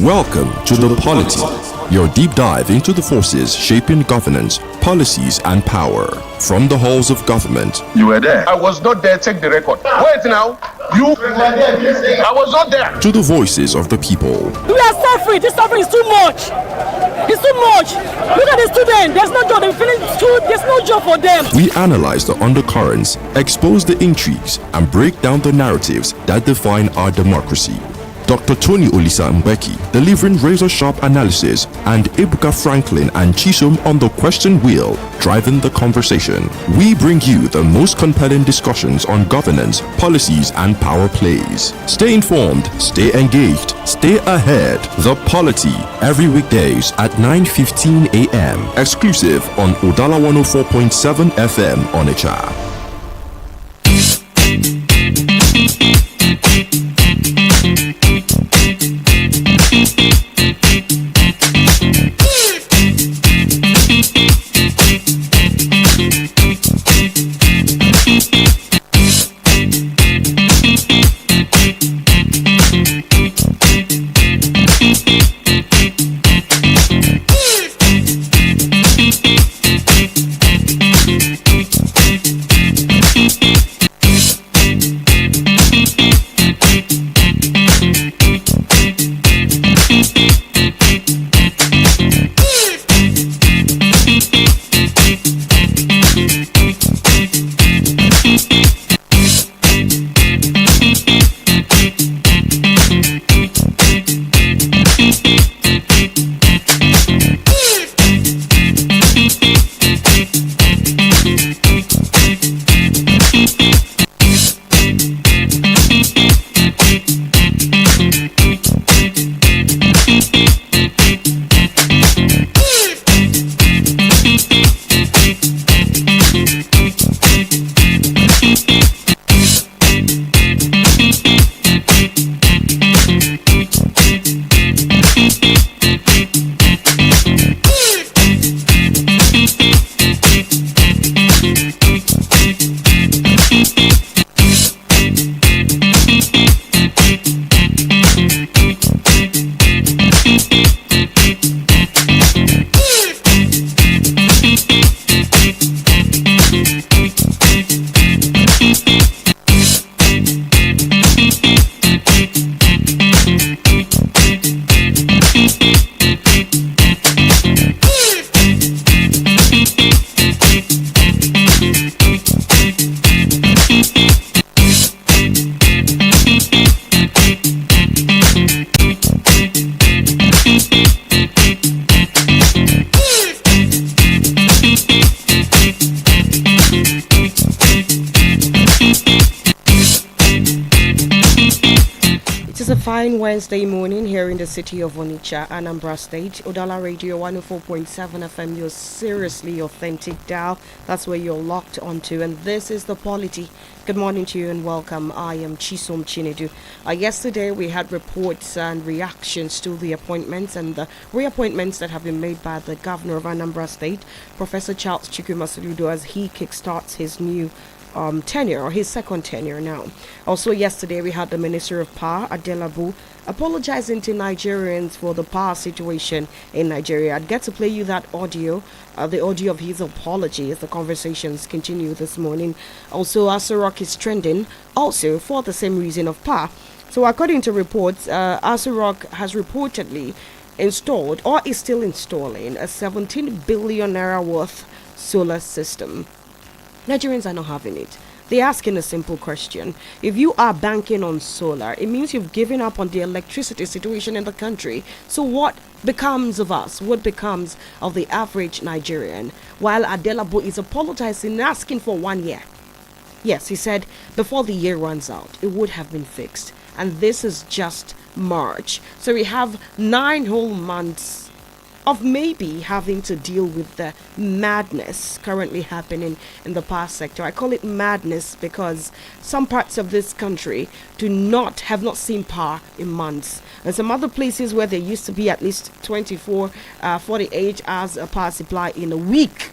Welcome to the Polity, your deep dive into the forces shaping governance, policies, and power. From the halls of government. You were there. I was not there. Check the record. Wait now. You were there. I was not there. To the voices of the people. We are suffering. This suffering is too much. It's too much. Look at the students. There's no job. They're feeling too. There's no job for them. We analyze the undercurrents, expose the intrigues, and break down the narratives that define our democracy. Dr. Tony Olisa Mbeki delivering razor-sharp analysis, and Ebuka Franklin and Chisom on the question wheel, driving the conversation. We bring you the most compelling discussions on governance, policies, and power plays. Stay informed, stay engaged, stay ahead. The Polity, every weekdays at 9:15 a.m. Exclusive on Udala 104.7 FM Onitsha. Wednesday morning here in the city of Onitsha, Anambra State. Udala Radio 104.7 FM, your seriously authentic dial. That's where you're locked onto, and this is the Polity. Good morning to you and welcome. I am Chisom Chinedu. Yesterday we had reports and reactions to the appointments and the reappointments that have been made by the governor of Anambra State, Professor Charles Chukwumasuludo, as he kickstarts his new tenure, or his second tenure now. Also yesterday we had the Minister of Power, Adelabu, apologizing to Nigerians for the power situation in Nigeria. I'd get to play you that audio, the audio of his apology as the conversations continue this morning. Also, Asurok is trending, also for the same reason of power. So according to reports, Asurok has reportedly installed, or is still installing, a 17 billion naira worth solar system. Nigerians are not having it. They're asking a simple question. If you are banking on solar, it means you've given up on the electricity situation in the country. So what becomes of us? What becomes of the average Nigerian? While Adelabu is apologizing and asking for 1 year. Yes, he said before the year runs out, it would have been fixed. And this is just March. So we have 9 whole months of maybe having to deal with the madness currently happening in the power sector. I call it madness because some parts of this country have not seen power in months. And some other places where there used to be at least 24, 48 hours of power supply in a week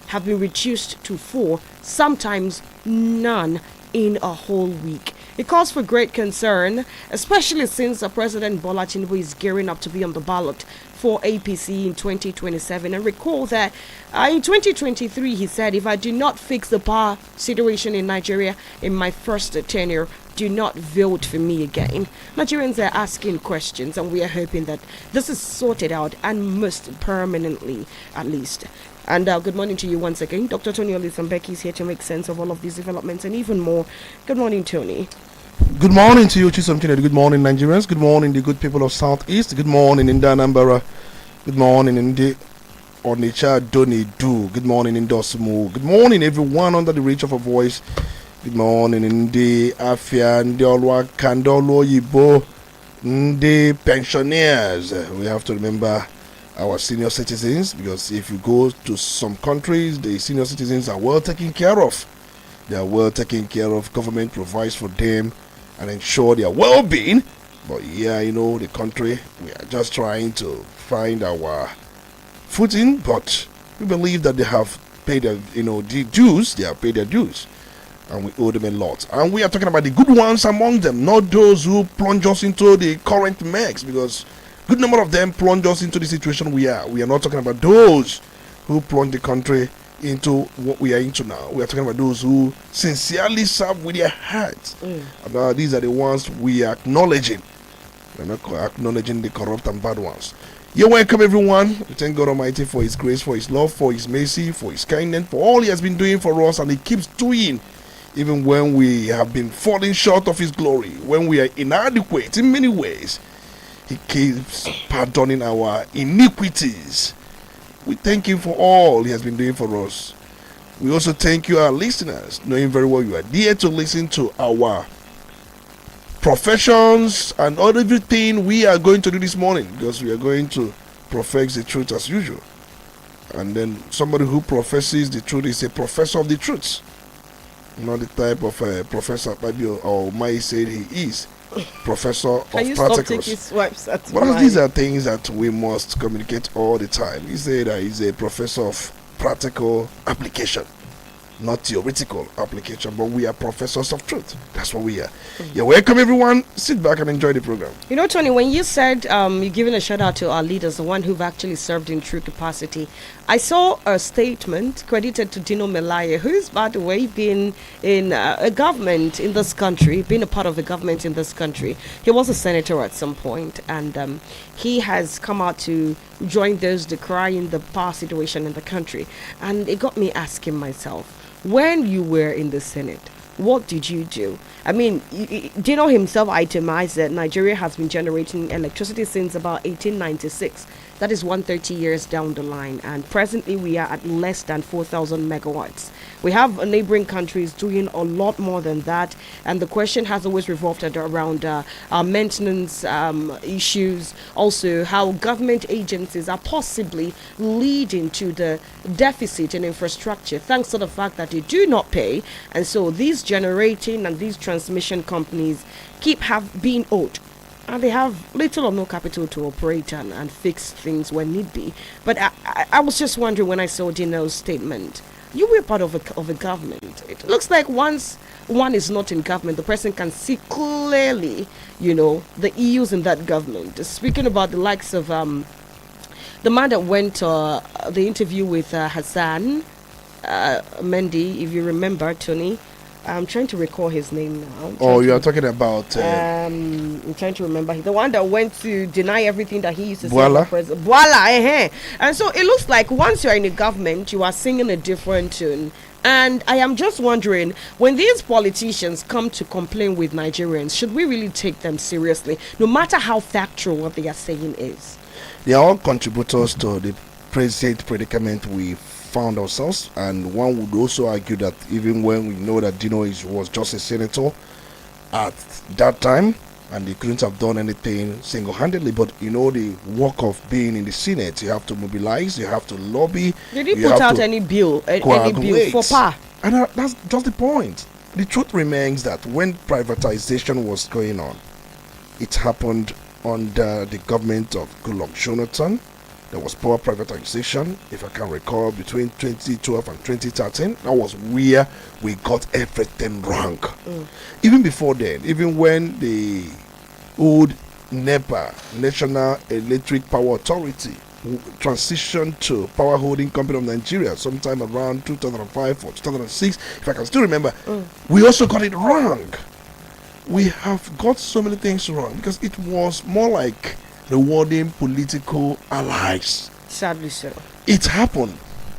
have been reduced to 4, sometimes none in a whole week. It calls for great concern, especially since President Bola Tinubu is gearing up to be on the ballot for APC in 2027. And recall that in 2023, he said, if I do not fix the power situation in Nigeria in my first tenure, do not vote for me again. Nigerians are asking questions, and we are hoping that this is sorted out and most permanently, at least. And good morning to you once again. Dr. Tony Olisambeki is here to make sense of all of these developments and even more. Good morning, Tony. Good morning to you, Chisom Kennedy. Good morning, Nigerians. Good morning, the good people of Southeast. Good morning, in Danambara. Good morning, in the Onitsha, Doni Du. Good morning, in Dosmu. Good morning, everyone under the reach of a voice. Good morning, in the Afia, in the Olwa, Kandolo, Yibo, in the pensioners. We have to remember our senior citizens, because if you go to some countries, the senior citizens are well taken care of. They are well taken care of. Government provides for them and ensure their well-being. But yeah, the country, we are just trying to find our footing, but we believe that they have paid their, the dues. They have paid their dues, and we owe them a lot. And we are talking about the good ones among them, not those who plunge us into the current mess, because good number of them plunge us into the situation we are. We are not talking about those who plunge the country into what we are into now. We are talking about those who sincerely serve with their hearts. And these are the ones we are acknowledging. We are not acknowledging the corrupt and bad ones. You're welcome, everyone. We thank God Almighty for His grace, for His love, for His mercy, for His kindness, for all He has been doing for us, and He keeps doing, even when we have been falling short of His glory, when we are inadequate in many ways. He keeps pardoning our iniquities. We thank Him for all He has been doing for us. We also thank you, our listeners, knowing very well you are there to listen to our professions and everything we are going to do this morning, because we are going to profess the truth as usual. And then somebody who professes the truth is a professor of the truth, not the type of Professor Fabio or Mai said he is. Professor of practicals. But these are things that we must communicate all the time. He said that he's a professor of practical application, not theoretical application, but we are professors of truth. That's what we are. You're welcome, everyone. Sit back and enjoy the program. Tony, when you said you're giving a shout out to our leaders, the one who've actually served in true capacity, I saw a statement credited to Dino Melaye, who's, by the way, been in a government in this country, been a part of the government in this country. He was a senator at some point, and he has come out to join those decrying the power situation in the country. And it got me asking myself, when you were in the Senate, what did you do? I mean, Dino himself itemized that Nigeria has been generating electricity since about 1896. That is 130 years down the line, and presently we are at less than 4,000 megawatts. We have neighboring countries doing a lot more than that, and the question has always revolved around our maintenance issues, also how government agencies are possibly leading to the deficit in infrastructure thanks to the fact that they do not pay, and so these generating and these transmission companies keep being owed. And they have little or no capital to operate and fix things when need be. But I was just wondering when I saw Dino's statement, you were part of a government. It looks like once one is not in government, the person can see clearly, the issues in that government. Speaking about the likes of the man that went to the interview with Hassan Mendy, if you remember, Tony. I'm trying to recall his name now. You are talking about... I'm trying to remember. The one that went to deny everything that he used to Bola? say. Bola, And so it looks like once you're in a government, you are singing a different tune. And I am just wondering, when these politicians come to complain with Nigerians, should we really take them seriously, no matter how factual what they are saying is? They are all contributors to the present predicament we found ourselves, and one would also argue that even when we know that Dino was just a senator at that time and he couldn't have done anything single-handedly, but the work of being in the Senate, you have to mobilize, you have to lobby. Did he put out any bill for power? And that's just the point. The truth remains that when privatization was going on, it happened under the government of Goodluck Jonathan, There was power privatization, if I can recall, between 2012 and 2013. That was where we got everything wrong. Even before then, even when the old NEPA, National Electric Power Authority, transitioned to Power Holding Company of Nigeria sometime around 2005 or 2006, if I can still remember, we also got it wrong. We have got so many things wrong because it was more like rewarding political allies. Sadly so. It happened.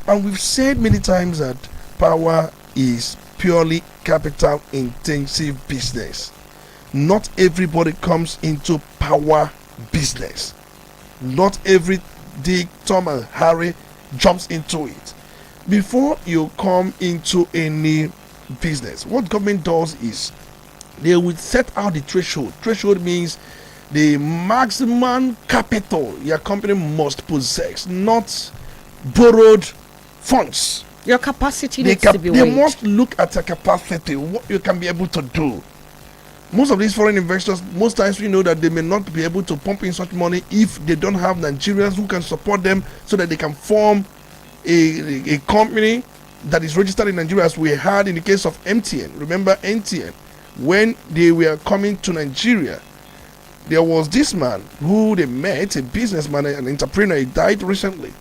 And we've said many times that power is purely capital intensive business. Not everybody comes into power business. Not every Dick, Tom and Harry jumps into it. Before you come into any business, what government does is they will set out the threshold. Threshold means the maximum capital your company must possess, not borrowed funds. Your capacity needs to be They weighed. must look at your capacity, what you can be able to do. Most of these foreign investors, most times we know that they may not be able to pump in such money if they don't have Nigerians who can support them so that they can form a company that is registered in Nigeria, as we had in the case of MTN. Remember MTN? When they were coming to Nigeria, there was this man who they met, a businessman, an entrepreneur. He died recently.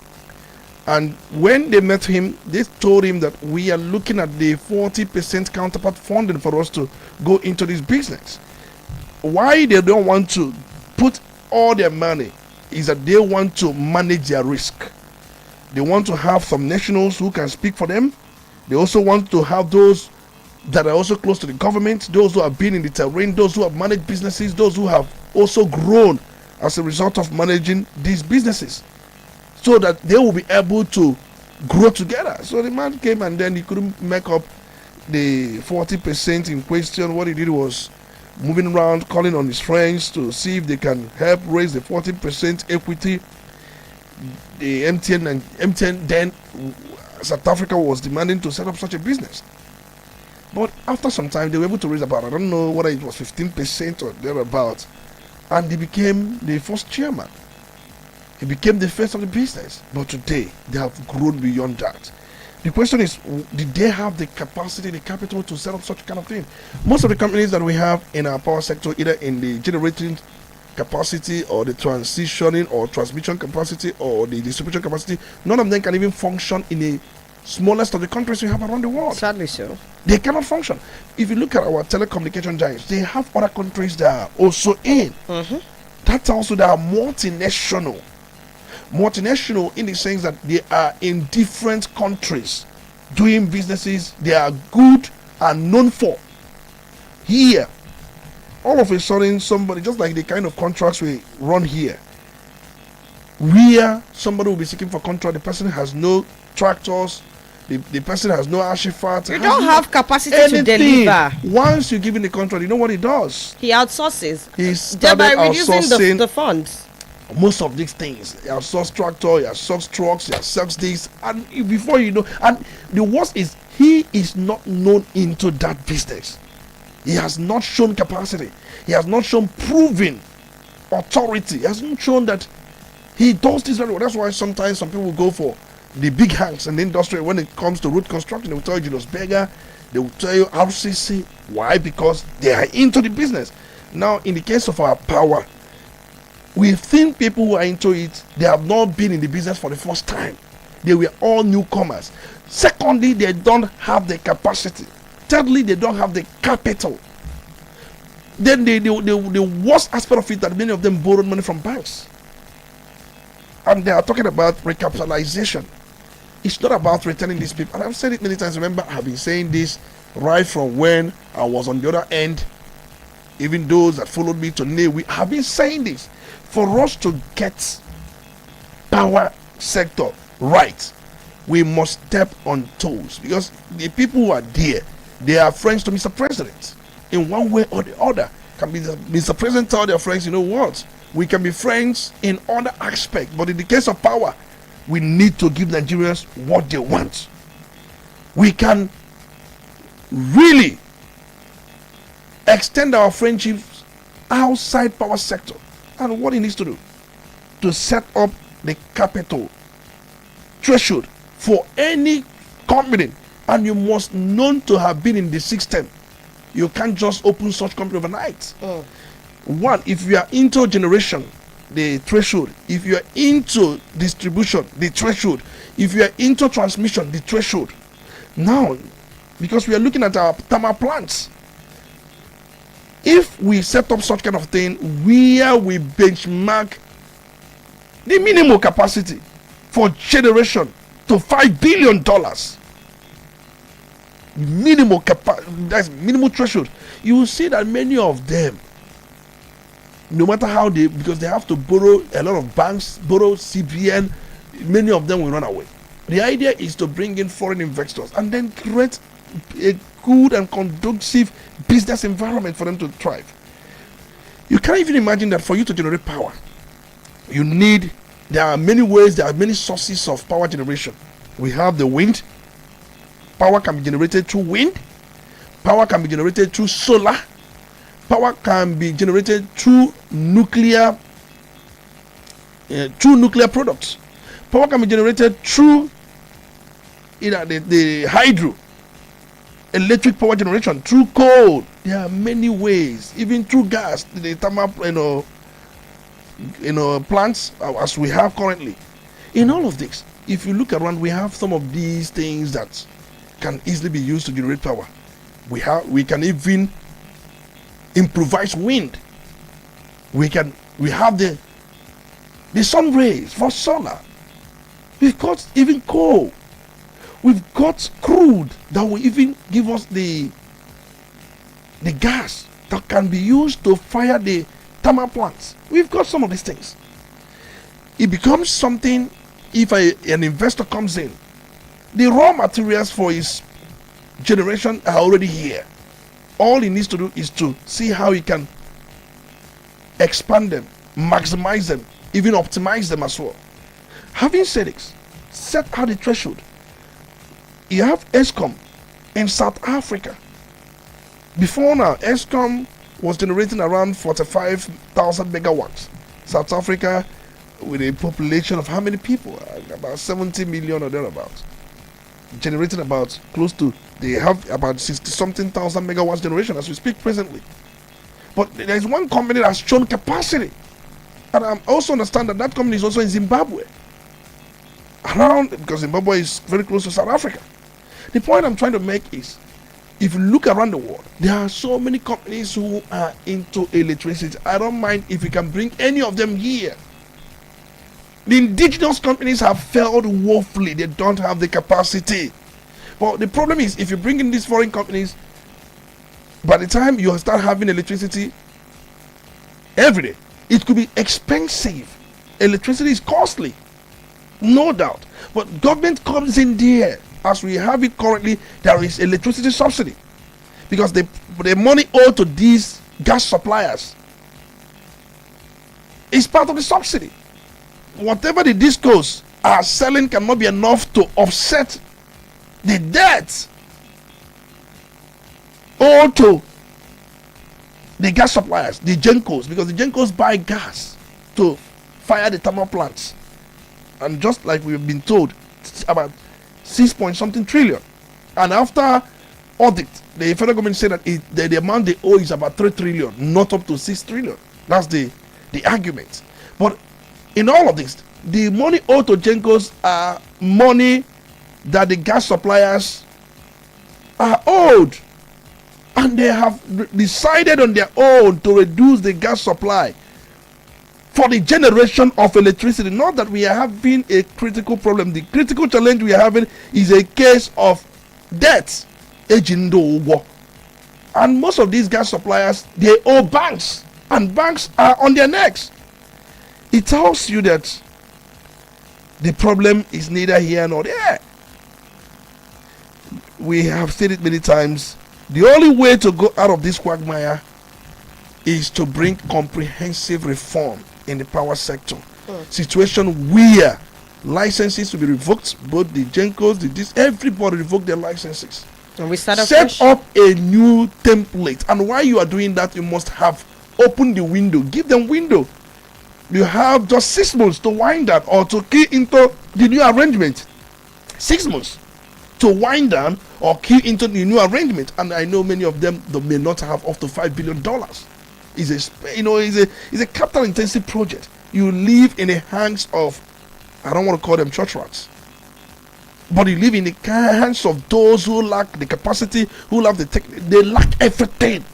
And when they met him, they told him that we are looking at the 40% counterpart funding for us to go into this business. Why they don't want to put all their money is that they want to manage their risk. They want to have some nationals who can speak for them. They also want to have those that are also close to the government, those who have been in the terrain, those who have managed businesses, those who have also grown as a result of managing these businesses, so that they will be able to grow together. So the man came and then he couldn't make up the 40% in question. What he did was moving around, calling on his friends to see if they can help raise the 40% equity. The MTN then, South Africa was demanding to set up such a business. But after some time, they were able to raise about, I don't know whether it was 15% or thereabouts. And he became the first chairman. He became the face of the business. But today, they have grown beyond that. The question is, did they have the capacity, the capital to set up such kind of thing? Most of the companies that we have in our power sector, either in the generating capacity or the transitioning or transmission capacity or the distribution capacity, none of them can even function in the smallest of the countries we have around the world. Sadly so. They cannot function. If you look at our telecommunication giants, they have other countries that are also in. That's also they are multinational. Multinational in the sense that they are in different countries doing businesses they are good and known for. Here, all of a sudden, somebody, just like the kind of contracts we run here, where somebody will be seeking for contract, the person has no tractors, the person has no ashifat. You don't have capacity to deliver. Once you give him the contract, you know what he does? He outsources. He started thereby reducing outsourcing the funds. most of these things. He outsources tractor, he outsources trucks, he outsources this, and before you know, and the worst is he is not known into that business. He has not shown capacity. He has not shown proven authority. He has not shown that he does this very well. That's why sometimes some people go for the big hands in the industry. When it comes to road construction, they will tell you Julius Berger, they will tell you RCC. Why? Because they are into the business. Now, in the case of our power, we think people who are into it, they have not been in the business for the first time. They were all newcomers. Secondly, they don't have the capacity. Thirdly, they don't have the capital. Then the worst aspect of it that many of them borrowed money from banks. And they are talking about recapitalization. It's not about returning these people. And I've said it many times. Remember, I've been saying this right from when I was on the other end. Even those that followed me today, we have been saying this. For us to get power sector right, we must step on toes. Because the people who are there, they are friends to Mr. President. In one way or the other. Can be Mr. President tell their friends, you know what? We can be friends in other aspects. But in the case of power, we need to give Nigerians what they want. We can really extend our friendships outside power sector. And what he needs to do to set up the capital threshold for any company, and you must known to have been in the system. You can't just open such company overnight. One, if you are into generation, the threshold. If you are into distribution, the threshold. If you are into transmission, the threshold. Now, because we are looking at our thermal plants, if we set up such kind of thing where we benchmark the minimum capacity for generation to $5 billion, that's minimum threshold, you will see that many of them, no matter how they, because they have to borrow, a lot of banks borrow CBN, many of them will run away. The idea is to bring in foreign investors and then create a good and conducive business environment for them to thrive. You can't even imagine that for you to generate power, there are many ways, there are many sources of power generation. We have the wind. Power can be generated through wind. Power can be generated through solar. Power can be generated through nuclear products. Power can be generated through the hydro, electric power generation, through coal. There are many ways, even through gas, the thermal plants as we have currently. In all of this, if you look around, we have some of these things that can easily be used to generate power. We can even improvise wind. We have the sun rays for solar. We've got even coal. We've got crude that will even give us the gas that can be used to fire the thermal plants. We've got some of these things. It becomes something, if an investor comes in, the raw materials for his generation are already here. All he needs to do is to see how he can expand them, maximize them, even optimize them as well. Having said this, set out the threshold. You have ESCOM in South Africa. Before now, ESCOM was generating around 45,000 megawatts. South Africa, with a population of how many people? About 70 million or thereabouts. Generating about they have about 60-something thousand megawatts generation as we speak presently. But there is one company that has shown capacity. And I also understand that company is also in Zimbabwe. Because Zimbabwe is very close to South Africa. The point I'm trying to make is, if you look around the world, there are so many companies who are into electricity. I don't mind if you can bring any of them here. The indigenous companies have failed woefully. They don't have the capacity. But the problem is, if you bring in these foreign companies, by the time you start having electricity every day, it could be expensive. Electricity is costly, no doubt. But government comes in there. As we have it currently, there is electricity subsidy, because the money owed to these gas suppliers is part of the subsidy. Whatever the discos are selling cannot be enough to offset the debt owed to the gas suppliers, the Gencos, because the Gencos buy gas to fire the thermal plants. And just like we've been told, about 6-point-something trillion. And after audit, the federal government said that the amount they owe is about 3 trillion, not up to 6 trillion. That's the argument. But in all of this, the money owed to Gencos are money that the gas suppliers are owed. And they have decided on their own to reduce the gas supply for the generation of electricity. Not that we are having a critical problem. The critical challenge we are having is a case of debt. And most of these gas suppliers, they owe banks, and banks are on their necks. It tells you that the problem is neither here nor there. We have said it many times. The only way to go out of this quagmire is to bring comprehensive reform in the power sector. Situation where licenses to be revoked, both the Gencos, everybody revoke their licenses. And we start Set up a new template. And while you are doing that, you must have opened the window. Give them window. You have just 6 months to wind down or to key into the new arrangement. 6 months to wind down or key into the new arrangement. And I know many of them may not have up to $5 billion. It's a capital intensive project. You live in the hands of, I don't want to call them church rats, but you live in the hands of those who lack the capacity, who lack they lack everything.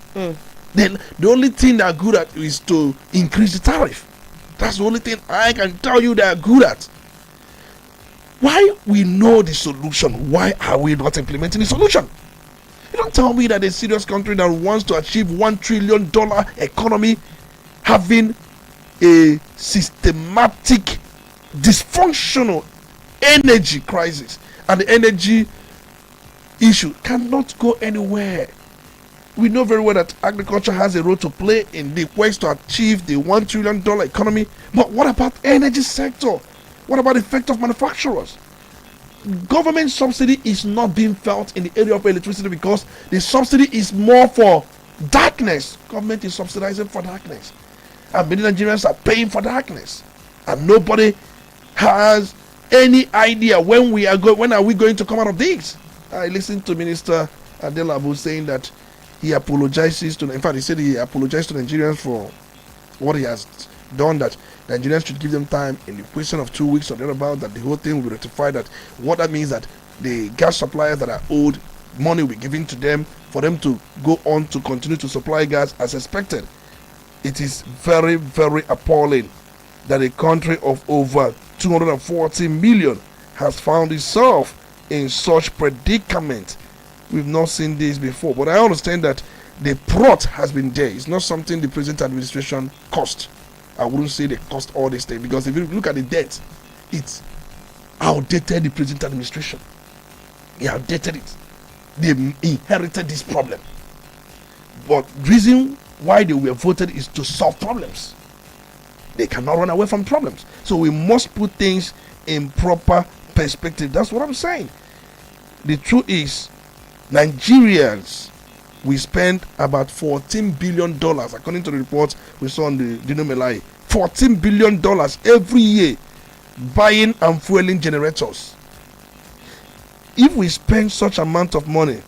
Then the only thing they're good at is to increase the tariff. That's the only thing I can tell you they're good at. Why we know the solution, why are we not implementing the solution? You don't tell me that a serious country that wants to achieve $1 trillion economy having a systematic, dysfunctional energy crisis and the energy issue cannot go anywhere. We know very well that agriculture has a role to play in the quest to achieve the $1 trillion economy. But what about energy sector? What about the effect of manufacturers? Government subsidy is not being felt in the area of electricity because the subsidy is more for darkness. Government is subsidizing for darkness. And many Nigerians are paying for darkness. And nobody has any idea when are we going to come out of this. I listened to Minister Adelabu saying that he apologizes to, in fact, he said he apologized to Nigerians for what he has done, that Nigerians should give them time in the question of 2 weeks or thereabout, that the whole thing will be rectified. That what that means that the gas suppliers that are owed money will be given to them for them to go on to continue to supply gas as expected. It is very, very appalling that a country of over 240 million has found itself in such predicament. We've not seen this before, but I understand that the plot has been there. It's not something the present administration cost. I wouldn't say they cost all this thing, because if you look at the debt, it's outdated the present administration. They outdated it. They inherited this problem. But reason why they were voted is to solve problems. They cannot run away from problems. So we must put things in proper perspective. That's what I'm saying. The truth is, Nigerians, we spend about $14 billion, according to the report we saw on the Dino Melai, $14 billion every year buying and fueling generators. If we spend such amount of money,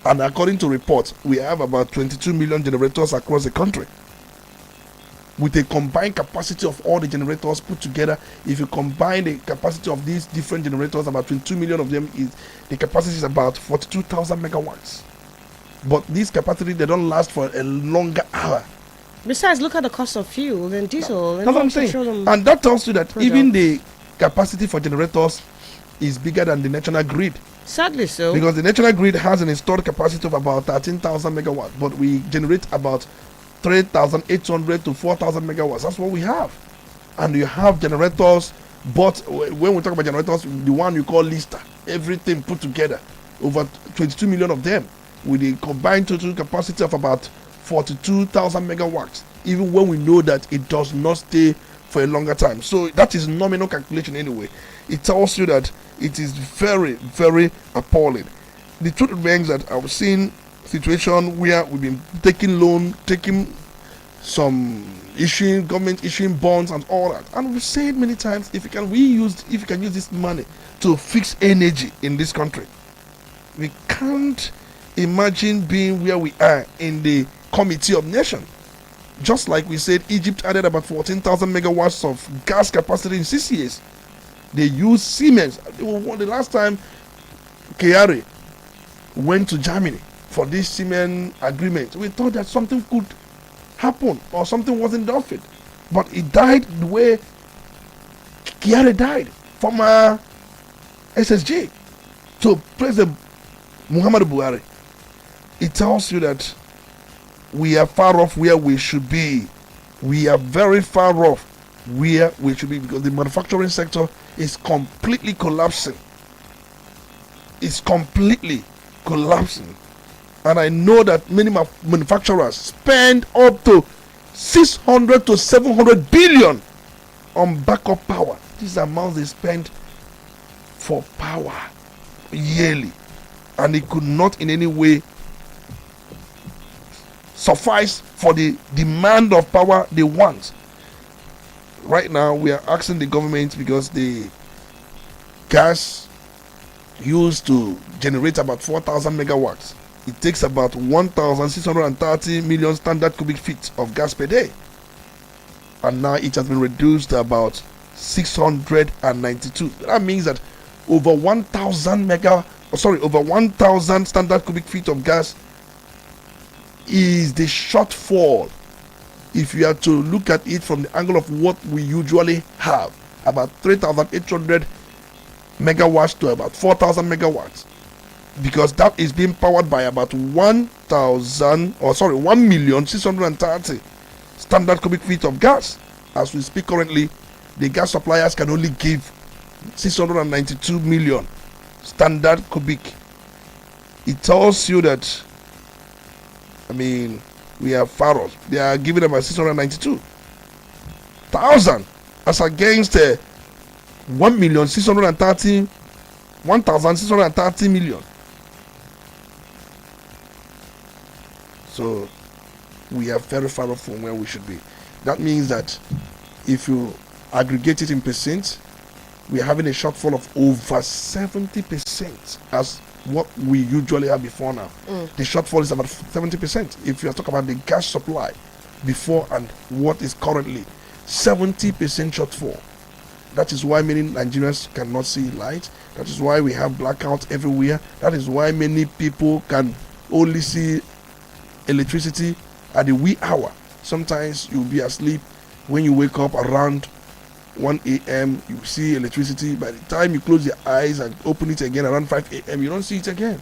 and according to reports, we have about 22 million generators across the country, with a combined capacity of all the generators put together, if you combine the capacity of these different generators, about 22 million of them, the capacity is about 42,000 megawatts. But this capacity, they don't last for a longer hour. Besides, look at the cost of fuel and diesel. That's what I'm saying. And that tells you that even the capacity for generators is bigger than the national grid. Sadly so. Because the national grid has an installed capacity of about 13,000 megawatts, but we generate about 3,800 to 4,000 megawatts. That's what we have. And you have generators, but when we talk about generators, the one you call Lister, everything put together, over 22 million of them, with a combined total capacity of about 42,000 megawatts, even when we know that it does not stay for a longer time. So that is nominal calculation anyway. It tells you that it is very, very appalling. The truth remains that I've seen situation where we've been taking loan, taking some government issuing bonds and all that. And we've said many times, if you can use this money to fix energy in this country, we can't imagine being where we are in the Committee of Nations. Just like we said, Egypt added about 14,000 megawatts of gas capacity in 6 years. They used Siemens. The last time Kyari went to Germany for this Siemens agreement, we thought that something could happen or something wasn't done fit. But it died the way Kyari died from SSG to President Muhammadu Buhari. It tells you that we are far off where we should be. We are very far off where we should be, because the manufacturing sector is completely collapsing. It's completely collapsing. And I know that many manufacturers spend up to 600 to 700 billion on backup power. These amounts they spend for power yearly, and it could not in any way suffice for the demand of power they want. right now we are asking the government, because the gas used to generate about 4,000 megawatts, it takes about 1,630 million standard cubic feet of gas per day, and now it has been reduced to about 692. That means that over 1,000 standard cubic feet of gas is the shortfall. If you are to look at it from the angle of what we usually have, about 3,800 megawatts to about 4,000 megawatts, because that is being powered by about 1,630 standard cubic feet of gas. As we speak currently, the gas suppliers can only give 692 million standard cubic. It tells you that, we have Faros. They are giving about 692,000 as against 1,630 million. So we are very far off from where we should be. That means that if you aggregate it in percent, we are having a shortfall of over 70% as what we usually have before now. The shortfall is about 70%. If you are talking about the gas supply before and what is currently 70% shortfall. That is why many Nigerians cannot see light. That is why we have blackouts everywhere. That is why many people can only see electricity at the wee hour. Sometimes you'll be asleep. When you wake up around 1 a.m., you see electricity. By the time you close your eyes and open it again around 5 a.m., you don't see it again.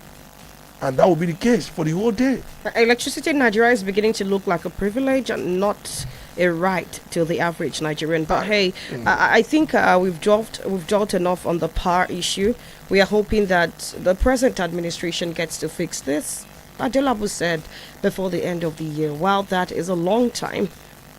And that will be the case for the whole day. Electricity in Nigeria is beginning to look like a privilege and not a right to the average Nigerian. But hey, I think we've dwelt enough on the power issue. We are hoping that the present administration gets to fix this. Adelabu said before the end of the year. While that is a long time,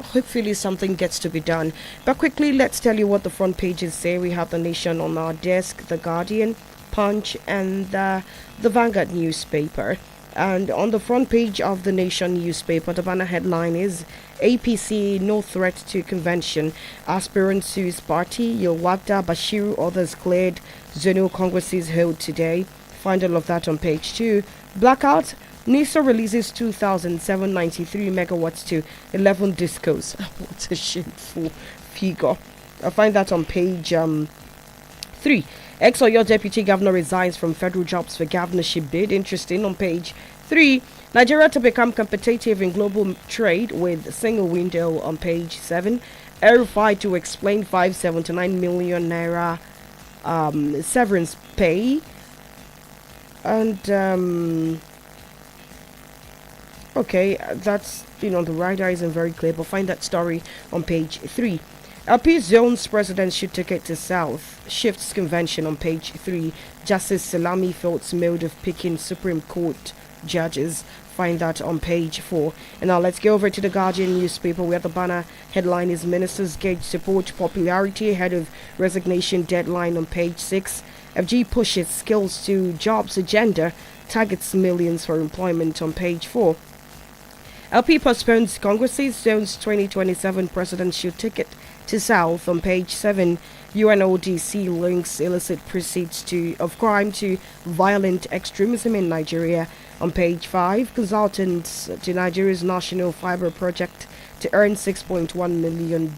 hopefully something gets to be done. But quickly, let's tell you what the front pages say. We have The Nation on our desk, The Guardian, Punch, and the Vanguard newspaper. And on the front page of the Nation newspaper, the banner headline is APC no threat to convention. Aspirant sues party. Yowata Bashiru others cleared. Zonal congresses held today. Find all of that on page 2. Blackout. NISA releases 2,793 megawatts to 11 discos. What a shameful figure. I find that on page 3. Ex-Oyo Deputy Governor resigns from federal jobs for governorship bid. Interesting on page 3. Nigeria to become competitive in global trade with single window on page 7. Erify to explain 579 million naira severance pay. And okay, that's, the radar isn't very clear, but find that story on page 3. LP zones president should ticket to South. Shifts convention on page 3. Justice Salami Felt's mode of picking Supreme Court judges. Find that on page 4. And now let's go over to the Guardian newspaper, where the banner headline is Ministers gauge support popularity ahead of resignation deadline on page 6. FG pushes skills to jobs agenda, targets millions for employment on page 4. LP postpones Congresses, zones 2027 presidential ticket to South on page 7. UNODC links illicit proceeds of crime to violent extremism in Nigeria on page 5. Consultants to Nigeria's National Fiber Project to earn $6.1 million.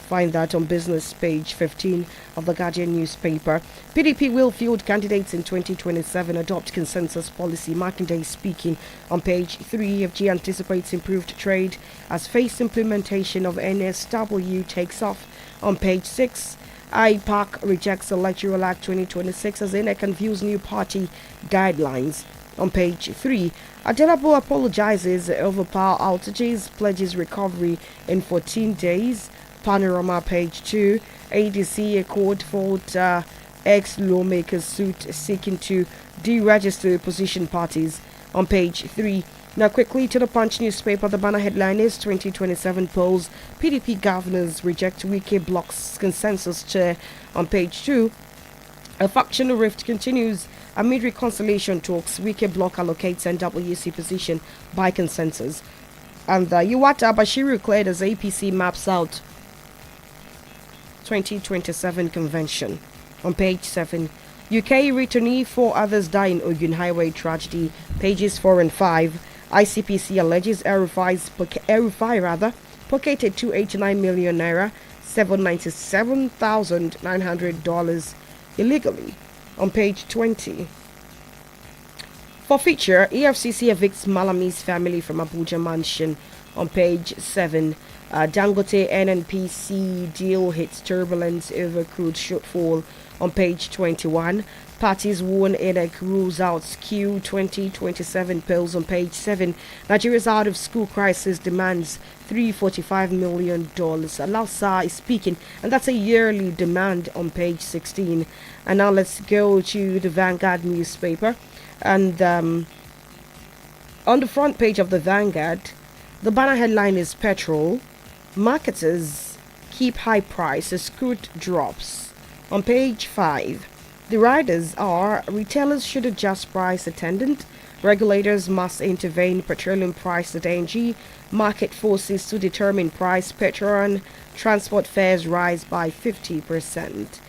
Find that on business page 15 of the Guardian newspaper. PDP will field candidates in 2027, adopt consensus policy. Makinde speaking on page 3. FG anticipates improved trade as phased implementation of NSW takes off on page 6. IPAC rejects Electoral Act 2026 as INEC views new party guidelines on page 3. Adelabu apologizes over power outages, pledges recovery in 14 days. Panorama page 2. ADC Accord fault ex-lawmakers suit seeking to deregister opposition parties on page 3. Now quickly to the Punch newspaper, the banner headline is 2027 polls. PDP governors reject Wike bloc's consensus chair on page 2. A factional rift continues amid reconciliation talks. Wike block allocates NWC position by consensus. And Yuwata Bashiru cleared as APC maps out 2027 convention. On page 7, UK returnee 4 others die in Ogun Highway tragedy. Pages 4 and 5. ICPC alleges Erufai pocketed 289 million naira, $797,900 illegally. On page 20. For feature, EFCC evicts Malami's family from Abuja mansion. On page 7. Dangote NNPC deal hits turbulence over crude shortfall. On page 21. Parties warn INEC rules out Q 2027 polls. On page 7. Nigeria's out of school crisis demands $345 million. Alausa is speaking, and that's a yearly demand. On page 16. And now let's go to the Vanguard newspaper. And on the front page of the Vanguard, the banner headline is Petrol. Marketers keep high price as crude drops. On page 5, the riders are retailers should adjust price attendant, regulators must intervene, petroleum price at ANG, market forces to determine price, Petron, transport fares rise by 50%.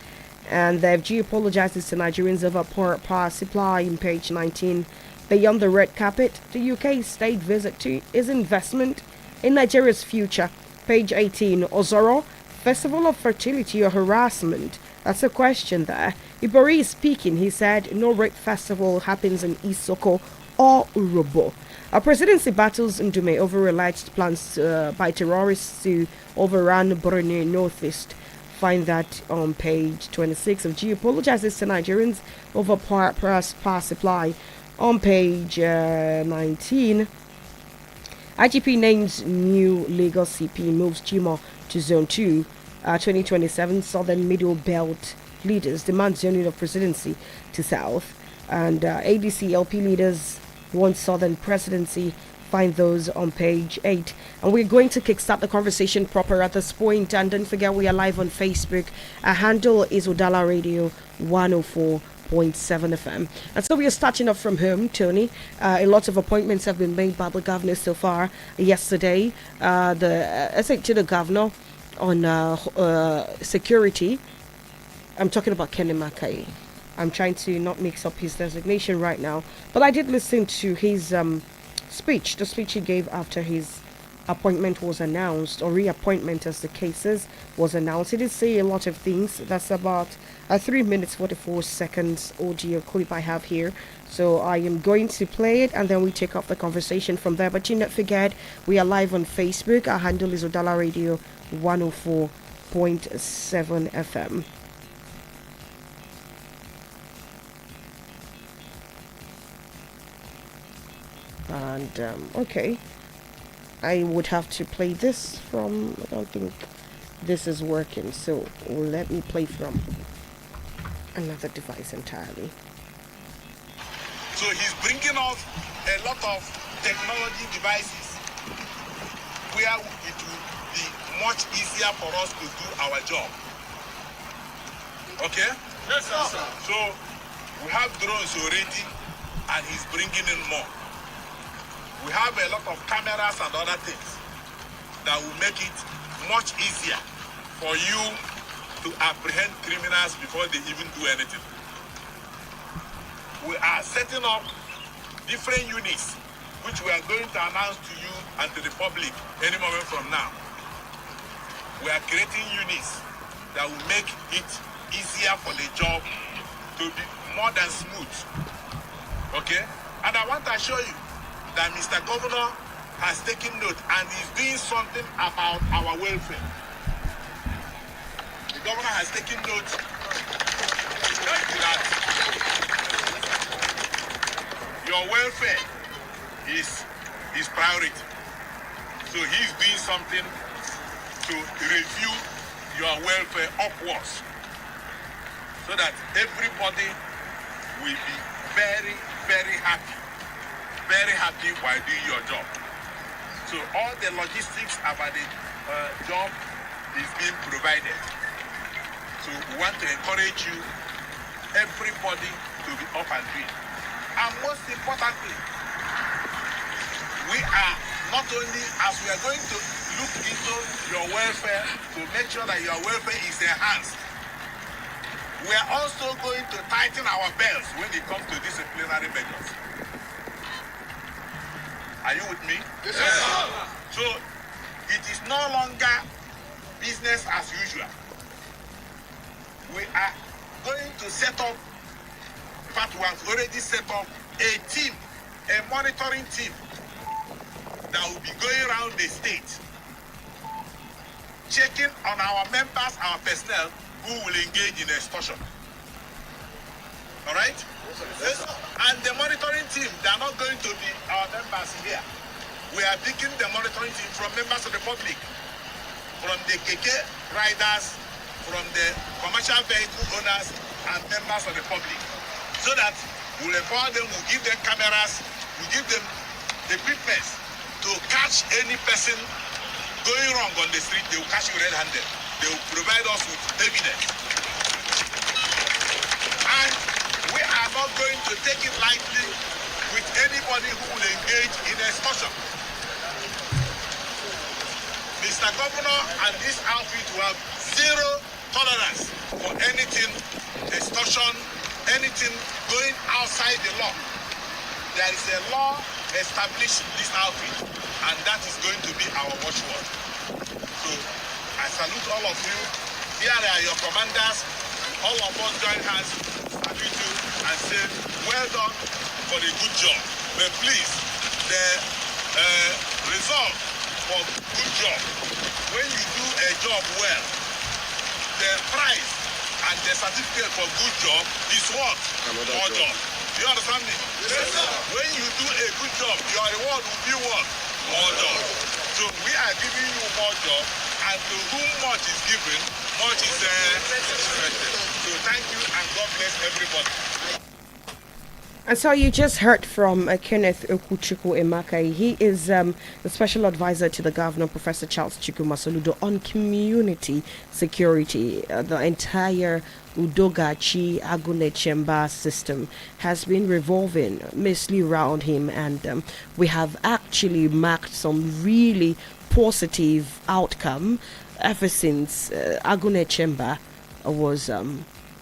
And the FG apologizes to Nigerians over poor power supply. In page 19. Beyond the red carpet, the UK state visit to is investment in Nigeria's future. Page 18. Ozoro, Festival of Fertility or Harassment? That's a question there. Ibori is speaking. He said no rape festival happens in Isoko or Urobo. Our presidency battles in Dume over alleged plans by terrorists to overrun Borno Northeast. Find that on page 26 of G apologizes to Nigerians over power supply. On page 19, IGP names new Lagos CP, moves Chimo to Zone 2. 2027 Southern Middle Belt leaders demand zoning of presidency to South. And ADC LP leaders want Southern presidency. Find those on page 8. And we're going to kickstart the conversation proper at this point. And don't forget, we are live on Facebook. Our handle is Udala Radio 104.7 FM. And so we are starting off from home, Tony. A lot of appointments have been made by the governor so far. Yesterday, I think to the governor on security. I'm talking about Kenny Makai. I'm trying to not mix up his designation right now. But I did listen to his speech, the speech he gave after his appointment was announced, or reappointment as the cases was announced. He did say a lot of things. That's about 3 minutes 44 seconds audio clip I have here. So I am going to play it and then we take up the conversation from there. But do not forget, we are live on Facebook. Our handle is Udala Radio 104.7 FM. And okay, I would have to play this from, I don't think this is working, so let me play from another device entirely. So he's bringing us a lot of technology devices where it will be much easier for us to do our job. Okay? Yes, sir. So we have drones already and he's bringing in more. We have a lot of cameras and other things that will make it much easier for you to apprehend criminals before they even do anything. We are setting up different units which we are going to announce to you and to the public any moment from now. We are creating units that will make it easier for the job to be more than smooth. Okay? And I want to assure you that Mr. Governor has taken note and is doing something about our welfare. The governor has taken note that your welfare is his priority. So he's doing something to review your welfare upwards so that everybody will be very, very happy while doing your job. So all the logistics about the job is being provided. So we want to encourage you, everybody, to be up and doing. And most importantly, we are not only, as we are going to look into your welfare to make sure that your welfare is enhanced. We are also going to tighten our belts when it comes to disciplinary measures. Are you with me? Yes, sir. So it is no longer business as usual. We are going to set up, in fact, we have already set up a team, a monitoring team that will be going around the state, checking on our members, our personnel who will engage in extortion. All right? Yes, and the monitoring team, they are not going to be our members here. We are picking the monitoring team from members of the public, from the KK riders, from the commercial vehicle owners, and members of the public, so that we'll empower them, we'll give them cameras, we'll give them equipment to catch any person going wrong on the street. They will catch you red-handed. They will provide us with evidence. And we are not going to take it lightly with anybody who will engage in extortion. Mr. Governor and this outfit will have zero tolerance for anything extortion, anything going outside the law. There is a law established in this outfit, and that is going to be our watchword. So I salute all of you. Here are your commanders. All of us join hands, salute you, and say, well done for the good job. But please, the result for good job, when you do a job well, the prize and the certificate for good job is what? More job. You understand me? Yes, sir. When you do a good job, your reward will be what? More job. So we are giving you more job, and to whom much is given, much is expected. So thank you, and God bless everybody. And so you just heard from Kenneth Okuchukwu Emakai. He is the special advisor to the governor, Professor Charles Chukwu Masoludo, on community security. The entire Udogachi Agune Chemba system has been revolving mostly around him, and we have actually marked some really positive outcome ever since Agune Chemba was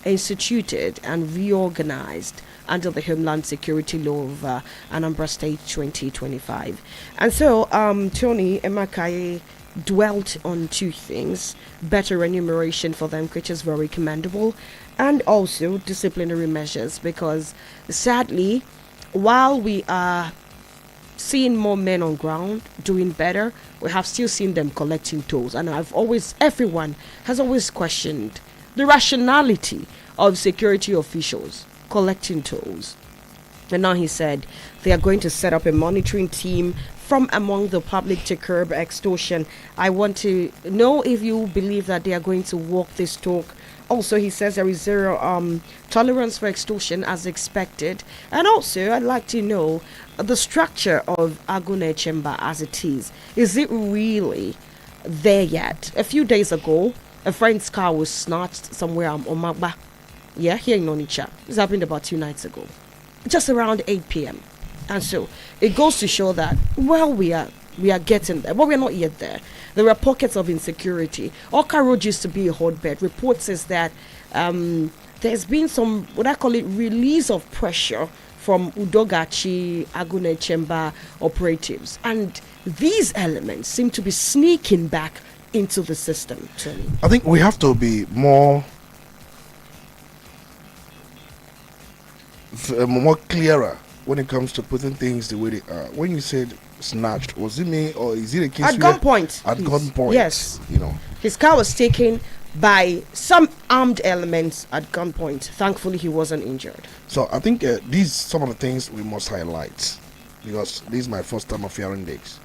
instituted and reorganized under the Homeland Security Law of Anambra State 2025. And so Tony Emakai dwelt on two things: better remuneration for them, which is very commendable, and also disciplinary measures, because sadly, while we are seeing more men on ground doing better, we have still seen them collecting tolls. And everyone has always questioned the rationality of security officials collecting tolls. And now he said they are going to set up a monitoring team from among the public to curb extortion. I want to know if you believe that they are going to walk this talk. Also, he says there is zero tolerance for extortion as expected. And also, I'd like to know the structure of Agune Chemba as it is. Is it really there yet? A few days ago, a friend's car was snatched somewhere on Omagba. Yeah, here in Onitsha. This happened about 2 nights ago, just around 8 p.m. And so it goes to show that, well, we are getting there, but we're not yet there. There are pockets of insecurity. Oka Road used to be a hotbed. Report says that there's been some, what I call it, release of pressure from Udogachi Agune Chemba operatives. And these elements seem to be sneaking back into the system, Tony. I think we have to be more clearer when it comes to putting things the way they are. When you said snatched, was it me, or is it a case at gunpoint? At gunpoint, yes. You know, his car was taken by some armed elements at gunpoint. Thankfully, he wasn't injured. So I think these some of the things we must highlight, because this is my first time of hearing this.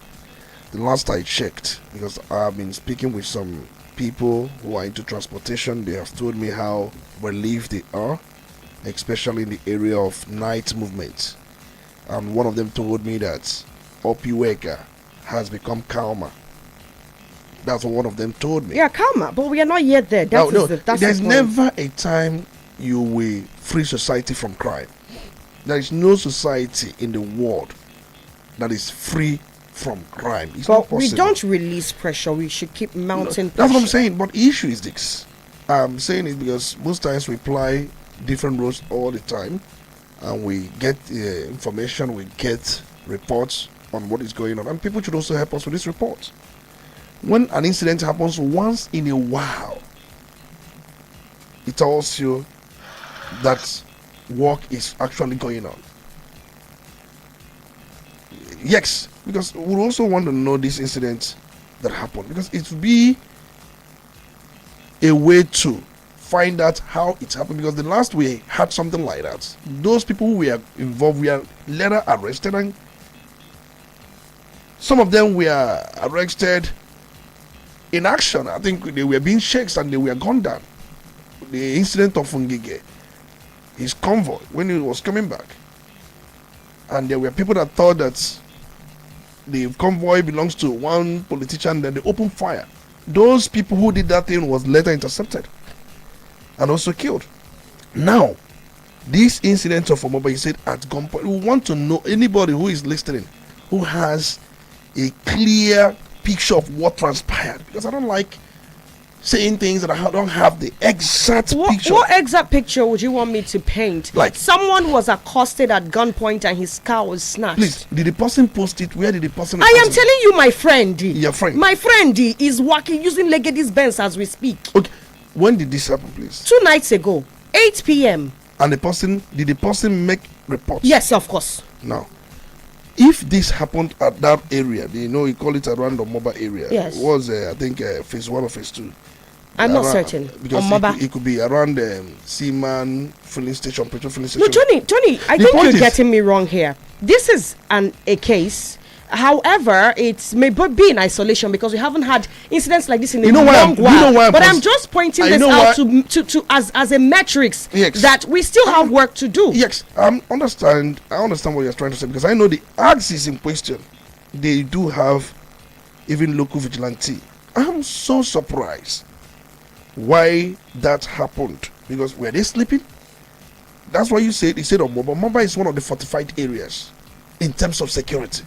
The last I checked, because I've been speaking with some people who are into transportation, they have told me how relieved they are, especially in the area of night movements. And one of them told me that Opiweka has become calmer. That's what one of them told me. Yeah, calmer, but we are not yet there. There's never a time you will free society from crime. There is no society in the world that is free from crime. It's But not possible. we don't release pressure. We should keep mounting pressure. That's what I'm saying. But the issue is this. I'm saying it because most times we apply different rules all the time, and we get information, we get reports on what is going on, and people should also help us with these reports. When an incident happens once in a while, it tells you that work is actually going on. Yes, because we also want to know these incidents that happen, because it will be a way to find out how it happened. Because the last we had something like that, those people who were involved were later arrested, and some of them were arrested in action. I think they were being chased and they were gunned down. The incident of Ngige, his convoy, when he was coming back, and there were people that thought that the convoy belongs to one politician, then they opened fire. Those people who did that thing was later intercepted and also killed. Now, this incident of Omoba, he said at gunpoint, we want to know, anybody who is listening who has a clear picture of what transpired, because I don't like saying things that I don't have the exact picture. What exact picture would you want me to paint? Like someone was accosted at gunpoint and his car was snatched. Please, did the person post it? Where did the person? I am telling you, my friend. Your friend. My friend is working using Legady's Benz as we speak. Okay, when did this happen, please? 2 nights ago, 8 p.m. And did the person make reports? Yes, of course. Now, if this happened at that area, you call it around the Moba area. Yes. It was, I think, phase 1 or phase 2. I'm not certain. Because it could be around Seaman filling station, petrol filling station. No, Johnny, I think you're getting me wrong here. This is a case. However, it may be in isolation because we haven't had incidents like this in a long while. But I'm just pointing this out to as a metrics that we still have work to do. Yes, I understand what you're trying to say, because I know the axis in question, they do have even local vigilante. I'm so surprised why that happened, because were they sleeping? That's why he said Moba. Moba is one of the fortified areas in terms of security.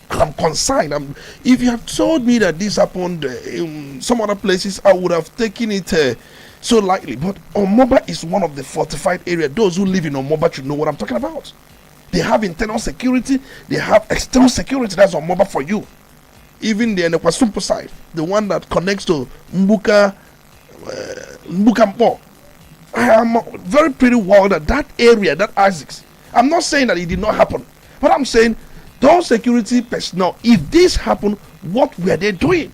I'm concerned. If you have told me that this happened in some other places, I would have taken it so lightly. But Omoba is one of the fortified areas. Those who live in Omoba should know what I'm talking about. They have internal security, they have external security. That's Omoba for you. Even the Kwasumpo side, the one that connects to Mbuka Mpo. I am very pretty well that area, that Isaacs. I'm not saying that it did not happen, but I'm saying those security personnel, if this happened, what were they doing?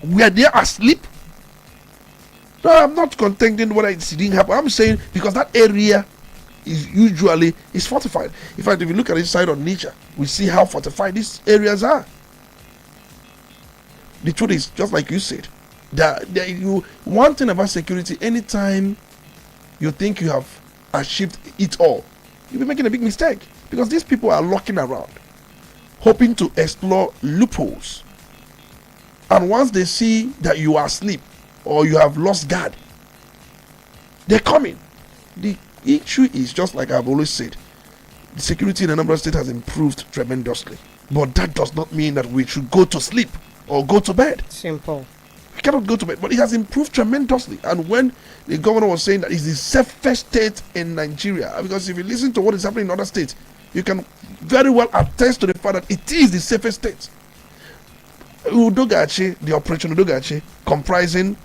Were they asleep? No, I'm not contending whether it didn't happen. I'm saying because that area is fortified. In fact, if you look at this side of nature, we see how fortified these areas are. The truth is, just like you said, one thing about security, anytime you think you have achieved it all, you'll be making a big mistake, because these people are looking around, hoping to explore loopholes. And once they see that you are asleep or you have lost guard, they're coming. The issue is, just like I've always said, the security in Anambra State has improved tremendously. But that does not mean that we should go to sleep or go to bed. Simple. We cannot go to bed, but it has improved tremendously. And when the governor was saying that it's the safest state in Nigeria, because if you listen to what is happening in other states, you can very well attest to the fact that it is the safest state. Udogachi, the Operation Udogachi, comprising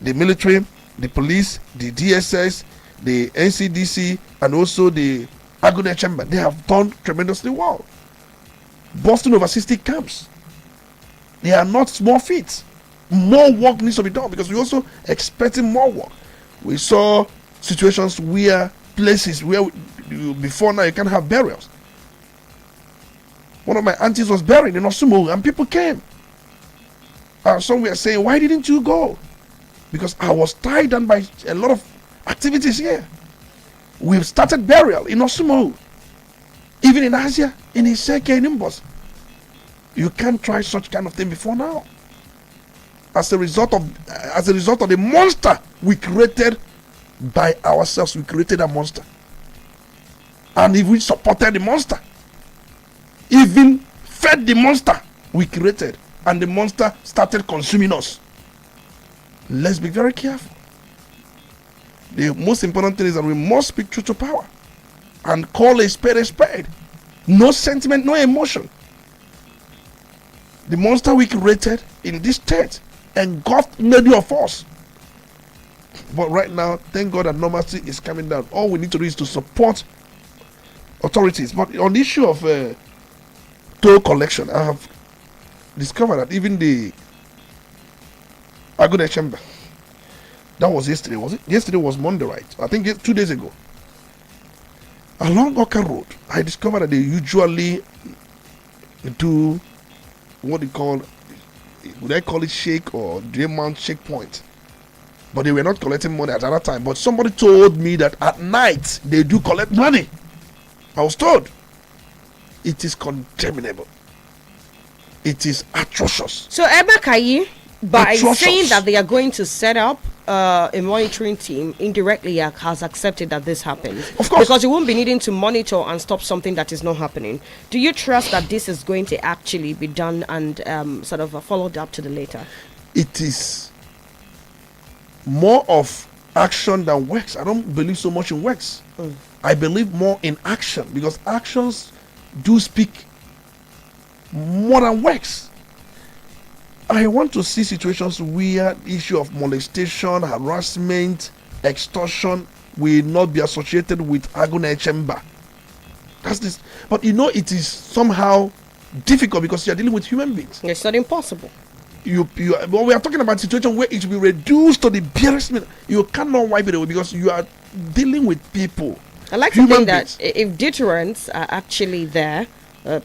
the military, the police, the DSS, the NCDC, and also the Agone Chamber, they have done tremendously well. Busting over 60 camps. They are not small feats. More work needs to be done, because we're also expecting more work. We saw situations where places where before now you can't have burials. One of my aunties was buried in Osumo and people came. Some were saying, why didn't you go? Because I was tied down by a lot of activities here. We've started burial in Osumo. Even in Asia, in Iseke, in Imbos. You can't try such kind of thing before now. As a result of the monster we created by ourselves, we created a monster. And if we supported the monster, even fed the monster we created, and the monster started consuming us. Let's be very careful. The most important thing is that we must speak truth to power and call a spade a spade. No sentiment, no emotion. The monster we created in this state engulfed many of us. But right now, thank God that normalcy is coming down. All we need to do is to support authorities. But on the issue of toll collection, I have discovered that even the Agone Chamber, that was yesterday, was it? Yesterday was Monday, right? I think 2 days ago. Along Oka Road, I discovered that they usually do what they call, would I call it shake or do they mount shake point? But they were not collecting money at that time. But somebody told me that at night they do collect money. I was told. It is condemnable. It is atrocious. So Ebakayi, by Atrocious. saying that they are going to set up a monitoring team, indirectly has accepted that this happens. Of course. Because you won't be needing to monitor and stop something that is not happening. Do you trust that this is going to actually be done and sort of followed up to the later? It is more of action than works. I don't believe so much in works. I believe more in action, because actions do speak more than works. I want to see situations where the issue of molestation, harassment, extortion will not be associated with Agone Chamber. That's this. But it is somehow difficult because you are dealing with human beings. It's not impossible. But we are talking about a situation where it will be reduced to the barest minimum. You cannot wipe it away because you are dealing with people. I like to think that if deterrents are actually there,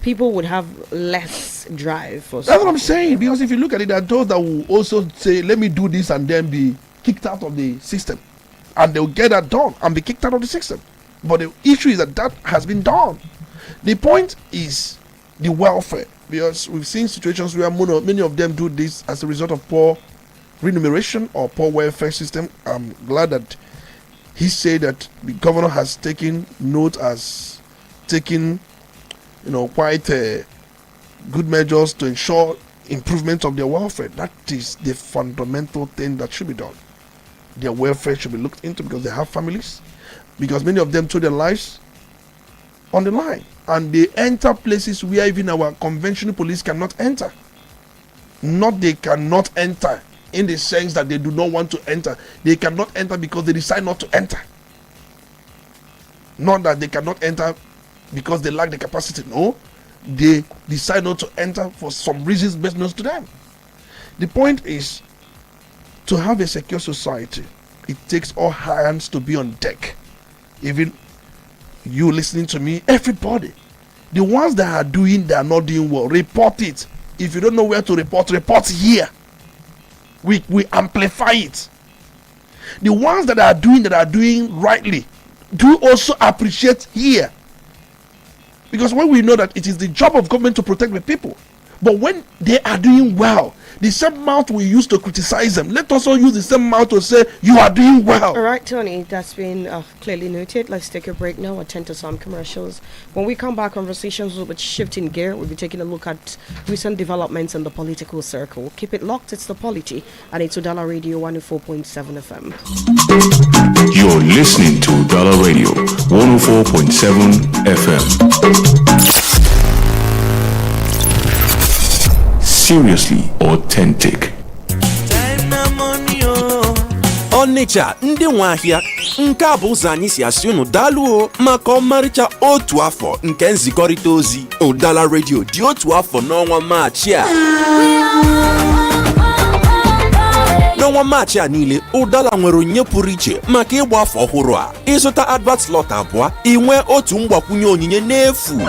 people would have less drive for That's what I'm saying. Because if you look at it, there are those that will also say, let me do this and then be kicked out of the system. And they'll get that done and be kicked out of the system. But the issue is that has been done. The point is the welfare. Because we've seen situations where many of them do this as a result of poor remuneration or poor welfare system. I'm glad that he said that the governor has taken note, as taking quite good measures to ensure improvement of their welfare. That is the fundamental thing that should be done. Their welfare should be looked into because they have families, because many of them threw their lives on the line, and they enter places where even our conventional police cannot enter. Not they cannot enter in the sense that they do not want to enter. They cannot enter because they decide not to enter. Not that they cannot enter because they lack the capacity. No, they decide not to enter for some reasons best known to them. The point is, to have a secure society, it takes all hands to be on deck. Even you listening to me, everybody. The ones that are not doing well, report it. If you don't know where to report here. We amplify it. The ones that are doing rightly, do also appreciate here. Because when we know that it is the job of government to protect the people, but when they are doing well, the same mouth we use to criticize them, let us also use the same mouth to say you are doing well. All right, Tony, that's been clearly noted. Let's take a break now, attend to some commercials. When we come back, conversations will be shifting gear. We'll be taking a look at recent developments in the political circle. Keep it locked. It's the Polity, and it's Udala Radio 104.7 FM. You're listening to Udala Radio 104.7 FM. Seriously authentic. Onitsha ndị nwe ahịa, nke a bụ ụzọ anyị si asị unu daalụ maka ọmarịcha otu afọ nke nzikọrịta ozi. Udala Radio dị otu afọ n'ọnwa Maachị a. N'ọnwa Maachị a niile, Udala nwere onyinye pụrụ iche maka ịgba afọ ọhụrụ a. Ịzụta advert slot abụọ, inwe otu mgbakwunye onyinye n'efu.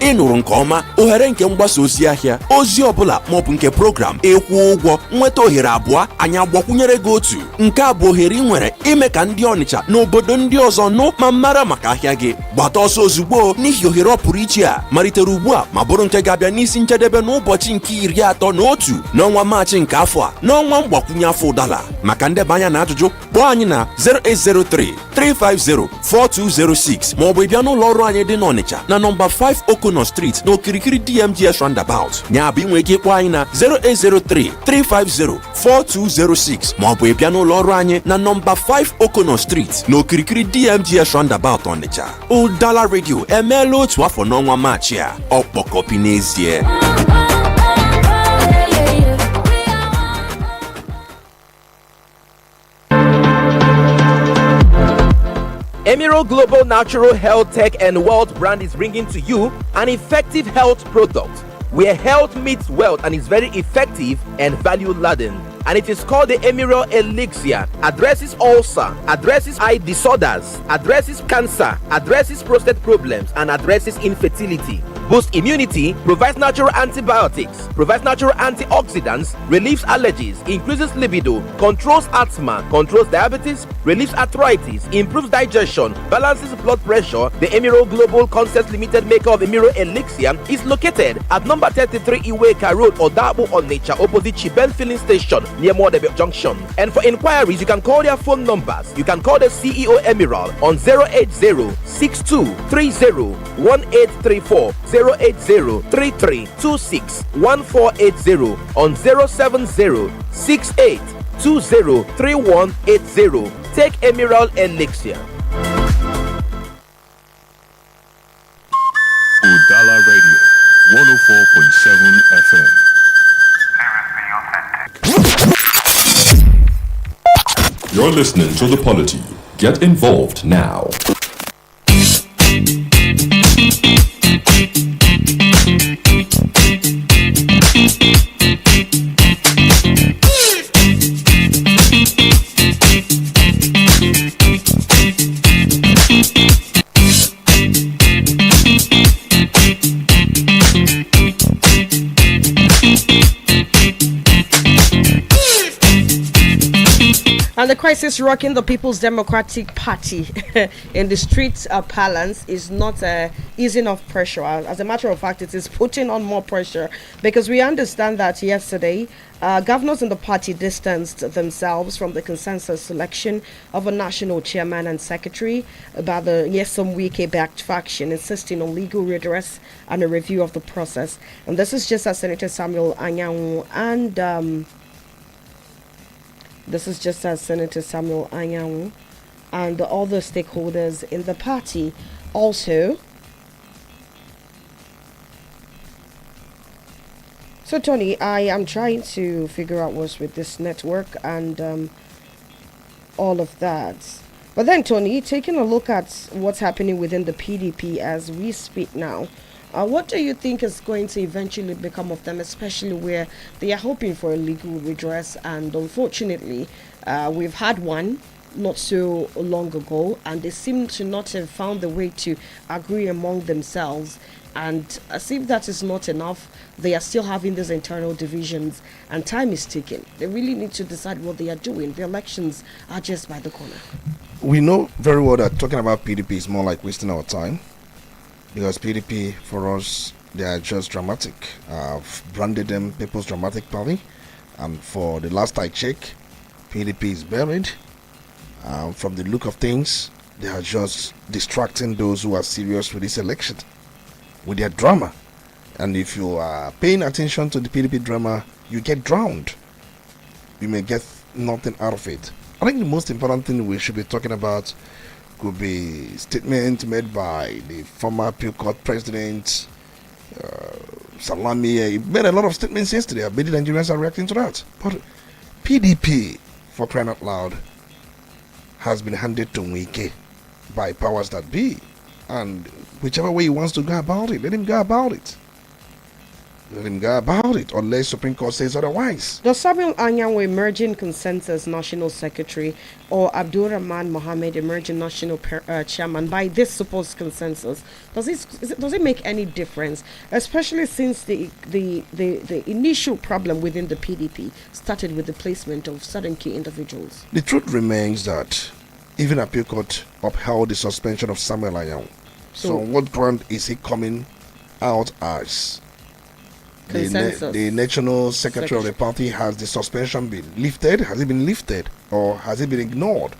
Ịnụrụ nke ọma, ohere nke mgbasa ozi ahịa, ozi ọbụla maọbụ nke program, ịkwụ ụgwọ, nweta ohere abụọ, anyị agbakwunyere gị otu. Nke a bụ ohere ị nwere ime ka ndị Onitsha n'obodo ndị ọzọ nụ ma mara maka ahịa gị. Gbata ọsọ ozugbo n'ihi ohere ọ pụrụ iche a malitere ugbu a ma bụrụ nke ga-abịa n'isi njedebe n'ụbọchị nke 31 n'ọnwa Maachị nke afọ a, n'ọnwa mgbakwunye afọ Udala. Maka ndebanya na ajụjụ, kpọọ anyị na 0803 350 4206 maọbụ ịbịa n'ụlọ ọrụ anyị dị n'Ọnịcha na nọmba 5 Okono Street n'okirikiri DMGS Roundabout. Ya bụ inwe ike ịkpọ anyị na 08033504206 maọbụ ịbịa n'ụlọ ọrụ anyị na nọmba 5 Okono Street n'okirikiri DMGS Roundabout Ọnịcha. Udala Radio emeela otu afọ n'ọnwa Maachị a, ọkpọkọpi n'ezie. Emiro Global Natural Health Tech and Wealth brand is bringing to you an effective health product where health meets wealth and is very effective and value-laden. And it is called the Emiro Elixir. Addresses ulcer, addresses eye disorders, addresses cancer, addresses prostate problems, and addresses infertility. Boosts immunity, provides natural antibiotics, provides natural antioxidants, relieves allergies, increases libido, controls asthma, controls diabetes, relieves arthritis, improves digestion, balances blood pressure. The Emiro Global Concepts Limited maker of Emiro Elixir is located at number 33 Iweka Road, Odabo Onitsha, opposite Chibel Filling Station near Modebe Junction. And for inquiries, you can call their phone numbers. You can call the CEO Emerald on 080-6230-1834, 080-3326-1480, on 070-6820-3180. Take Emerald Elixir. Udala Radio 104.7 FM. You're listening to the Polity. Get involved now. And the crisis rocking the People's Democratic Party in the streets parlance is not easing off pressure. As a matter of fact, it is putting on more pressure, because we understand that yesterday governors in the party distanced themselves from the consensus selection of a national chairman and secretary about the Nyesom Wike-backed faction, insisting on legal redress and a review of the process. And this is just as Senator Samuel Anyanwu and and the other stakeholders in the party also. So Tony, I am trying to figure out what's with this network and all of that. But then Tony, taking a look at what's happening within the PDP as we speak now, what do you think is going to eventually become of them, especially where they are hoping for a legal redress? And unfortunately, we've had one not so long ago, and they seem to not have found the way to agree among themselves. And as if that is not enough, they are still having these internal divisions, and time is ticking. They really need to decide what they are doing. The elections are just by the corner. We know very well that talking about PDP is more like wasting our time, because PDP, for us, they are just dramatic. I've branded them People's Dramatic Party, and for the last I checked, PDP is buried. From the look of things, they are just distracting those who are serious with this election with their drama. And if you are paying attention to the PDP drama, you get drowned. You may get nothing out of it. I think the most important thing we should be talking about could be statement made by the former Appeal Court President Salami. He made a lot of statements yesterday. Many Nigerians are reacting to that. But PDP, for crying out loud, has been handed to Wike by powers that be. And whichever way he wants to go about it, let him go about it. Let him go about it, unless Supreme Court says otherwise. Does Samuel Anyanwu, emerging consensus national secretary, or Abdul Rahman Mohammed, emerging national chairman, by this supposed consensus, does it make any difference? Especially since the initial problem within the PDP started with the placement of certain key individuals. The truth remains that even Appeal Court upheld the suspension of Samuel Anyanwu. So on what ground is he coming out as? The national secretary of the party? Has the suspension been lifted? Has it been lifted, or has it been ignored?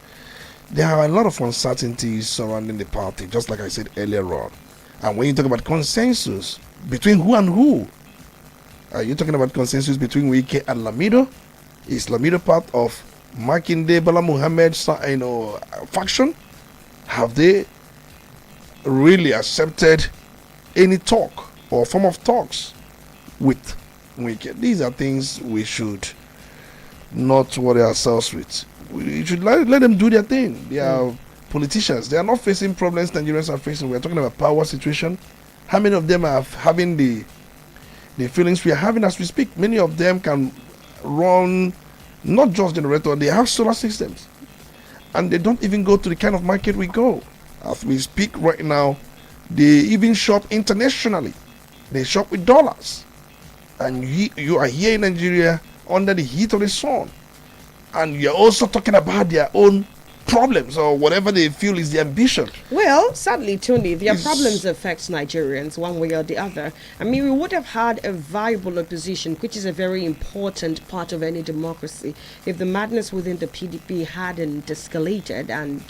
there are a lot of uncertainties surrounding the party, just like I said earlier on. And when you talk about consensus, between who and who? Are you talking about consensus between Wike and Lamido? Is Lamido part of Makinde Bala Muhammad's faction? Have they really accepted any talk or form of talks with Wike? These are things we should not worry ourselves with. We should let them do their thing. They are politicians. They are not facing problems Nigerians are facing. We are talking about power situation. How many of them are having the feelings we are having as we speak? Many of them can run not just generator, they have solar systems. And they don't even go to the kind of market we go. As we speak right now, they even shop internationally. They shop with dollars. And you are here in Nigeria under the heat of the sun. And you're also talking about their own problems or whatever they feel is the ambition. Well, sadly, Tony, their problems affect Nigerians one way or the other. I mean, we would have had a viable opposition, which is a very important part of any democracy, if the madness within the PDP hadn't escalated and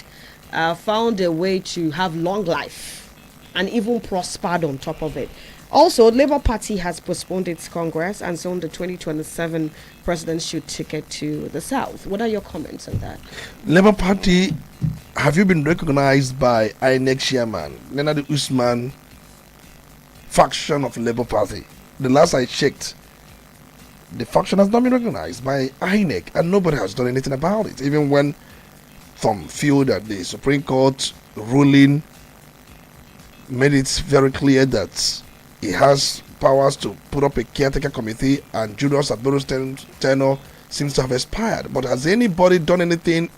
found a way to have long life and even prospered on top of it. Also, Labour Party has postponed its Congress, and so the 2027 president should ticket to the South. What are your comments on that? Labour Party, have you been recognized by INEC chairman Leonard Usman faction of Labour Party? The last I checked, the faction has not been recognized by INEC, and nobody has done anything about it. Even when some feel that the Supreme Court ruling made it very clear that he has powers to put up a caretaker committee, and Julius Agboro's tenure seems to have expired. But has anybody done anything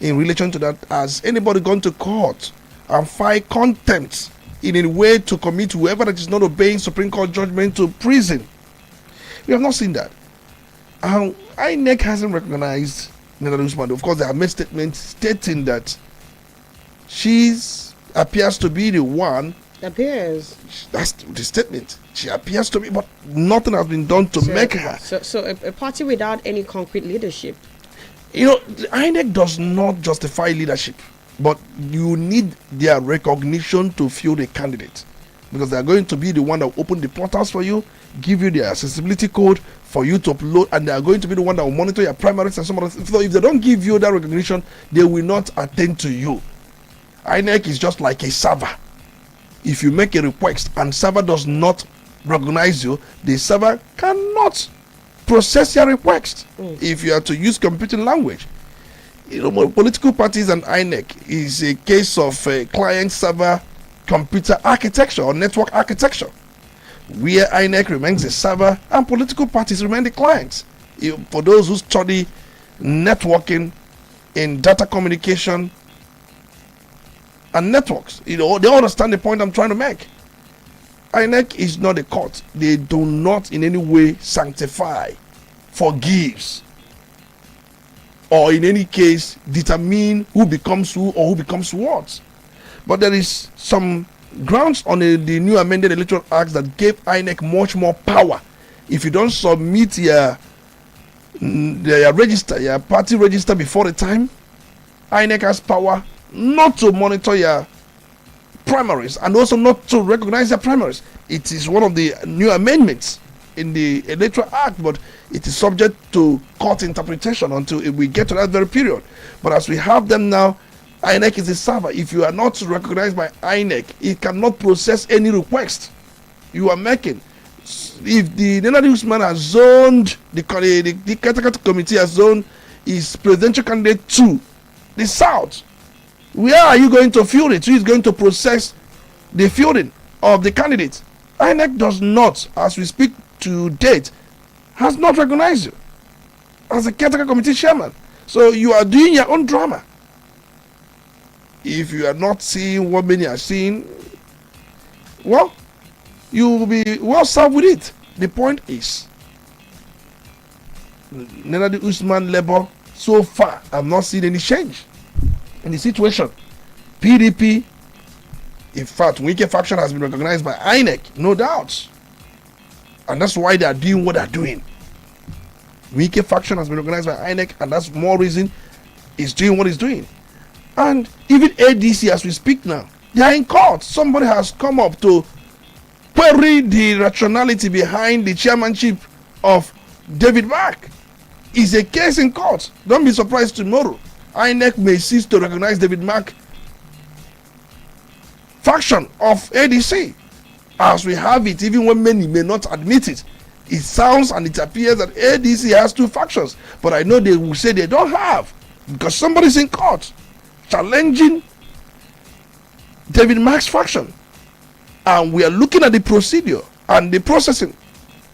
in relation to that? Has anybody gone to court and filed contempt in a way to commit whoever that is not obeying Supreme Court judgment to prison? We have not seen that. INEC hasn't recognized Nana Usman. Of course, they have made statements stating that she appears to be the one. Appears. That's the statement. She appears to be, but nothing has been done to make her. So a party without any concrete leadership. You know, the INEC does not justify leadership, but you need their recognition to fuel the candidate, because they are going to be the one that will open the portals for you, give you the accessibility code for you to upload, and they are going to be the one that will monitor your primaries and some other things. So if they don't give you that recognition, they will not attend to you. INEC is just like a server. If you make a request and server does not recognize you, the server cannot process your request. If you are to use computing language, you know, political parties and INEC is a case of client-server computer architecture or network architecture, where INEC remains the server and political parties remain the clients. For those who study networking in data communication and networks, you know, they understand the point I'm trying to make. INEC is not a court. They do not in any way sanctify, forgives, or in any case determine who becomes who or who becomes what. But there is some grounds on the new amended electoral act that gave INEC much more power. If you don't submit your register, your party register before the time, INEC has power not to monitor your primaries and also not to recognize your primaries. It is one of the new amendments in the electoral act, but it is subject to court interpretation until we get to that very period. But as we have them now, INEC is a server. If you are not recognized by INEC, it cannot process any request you are making. If the Leonard Usman has zoned, the caretaker committee has zoned his presidential candidate to the south, where are you going to field it? Who is going to process the fielding of the candidate? INEC does not, as we speak to date, has not recognized you as a caretaker committee chairman. So you are doing your own drama. If you are not seeing what many are seeing, well, you will be well served with it. The point is, Leonard Usman Labour, so far, I've not seen any change in the situation. PDP, in fact, Wike faction has been recognized by INEC, no doubt. And that's why they are doing what they are doing. Wike faction has been recognized by INEC, and that's more reason it's doing what it's doing. And even ADC, as we speak now, they are in court. Somebody has come up to query the rationality behind the chairmanship of David Mark. It's a case in court. Don't be surprised tomorrow. INEC may cease to recognize David Mark faction of ADC. As we have it, even when many may not admit it, it sounds and it appears that ADC has two factions. But I know they will say they don't have, because somebody's in court challenging David Mark's faction. And we are looking at the procedure and the processing.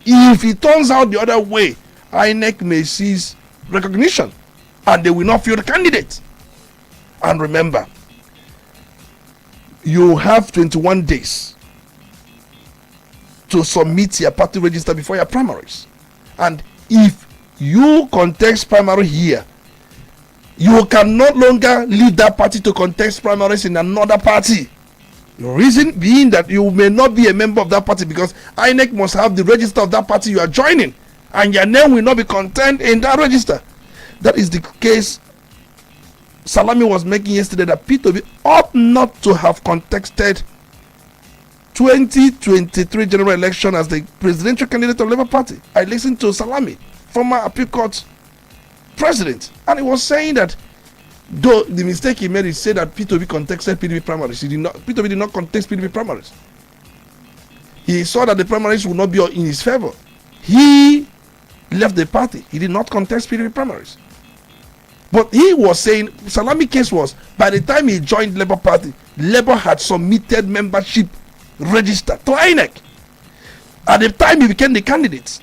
If it turns out the other way, INEC may cease recognition and they will not field the candidate. And remember, you have 21 days to submit your party register before your primaries. And if you contest primary here, you can no longer leave that party to contest primaries in another party. The reason being that you may not be a member of that party, because INEC must have the register of that party you are joining, and your name will not be contained in that register. That is the case Salami was making yesterday, that P2B ought not to have contested 2023 general election as the presidential candidate of Labour Party. I listened to Salami, former appeal court president, and he was saying that though the mistake he made is say that P2B contested PDP primaries. P2B did not contest PDP primaries. He saw that the primaries would not be in his favor. He left the party. He did not contest PDP primaries. But he was saying, Salami case was, by the time he joined Labour Party, Labour had submitted membership register to INEC. At the time he became the candidate,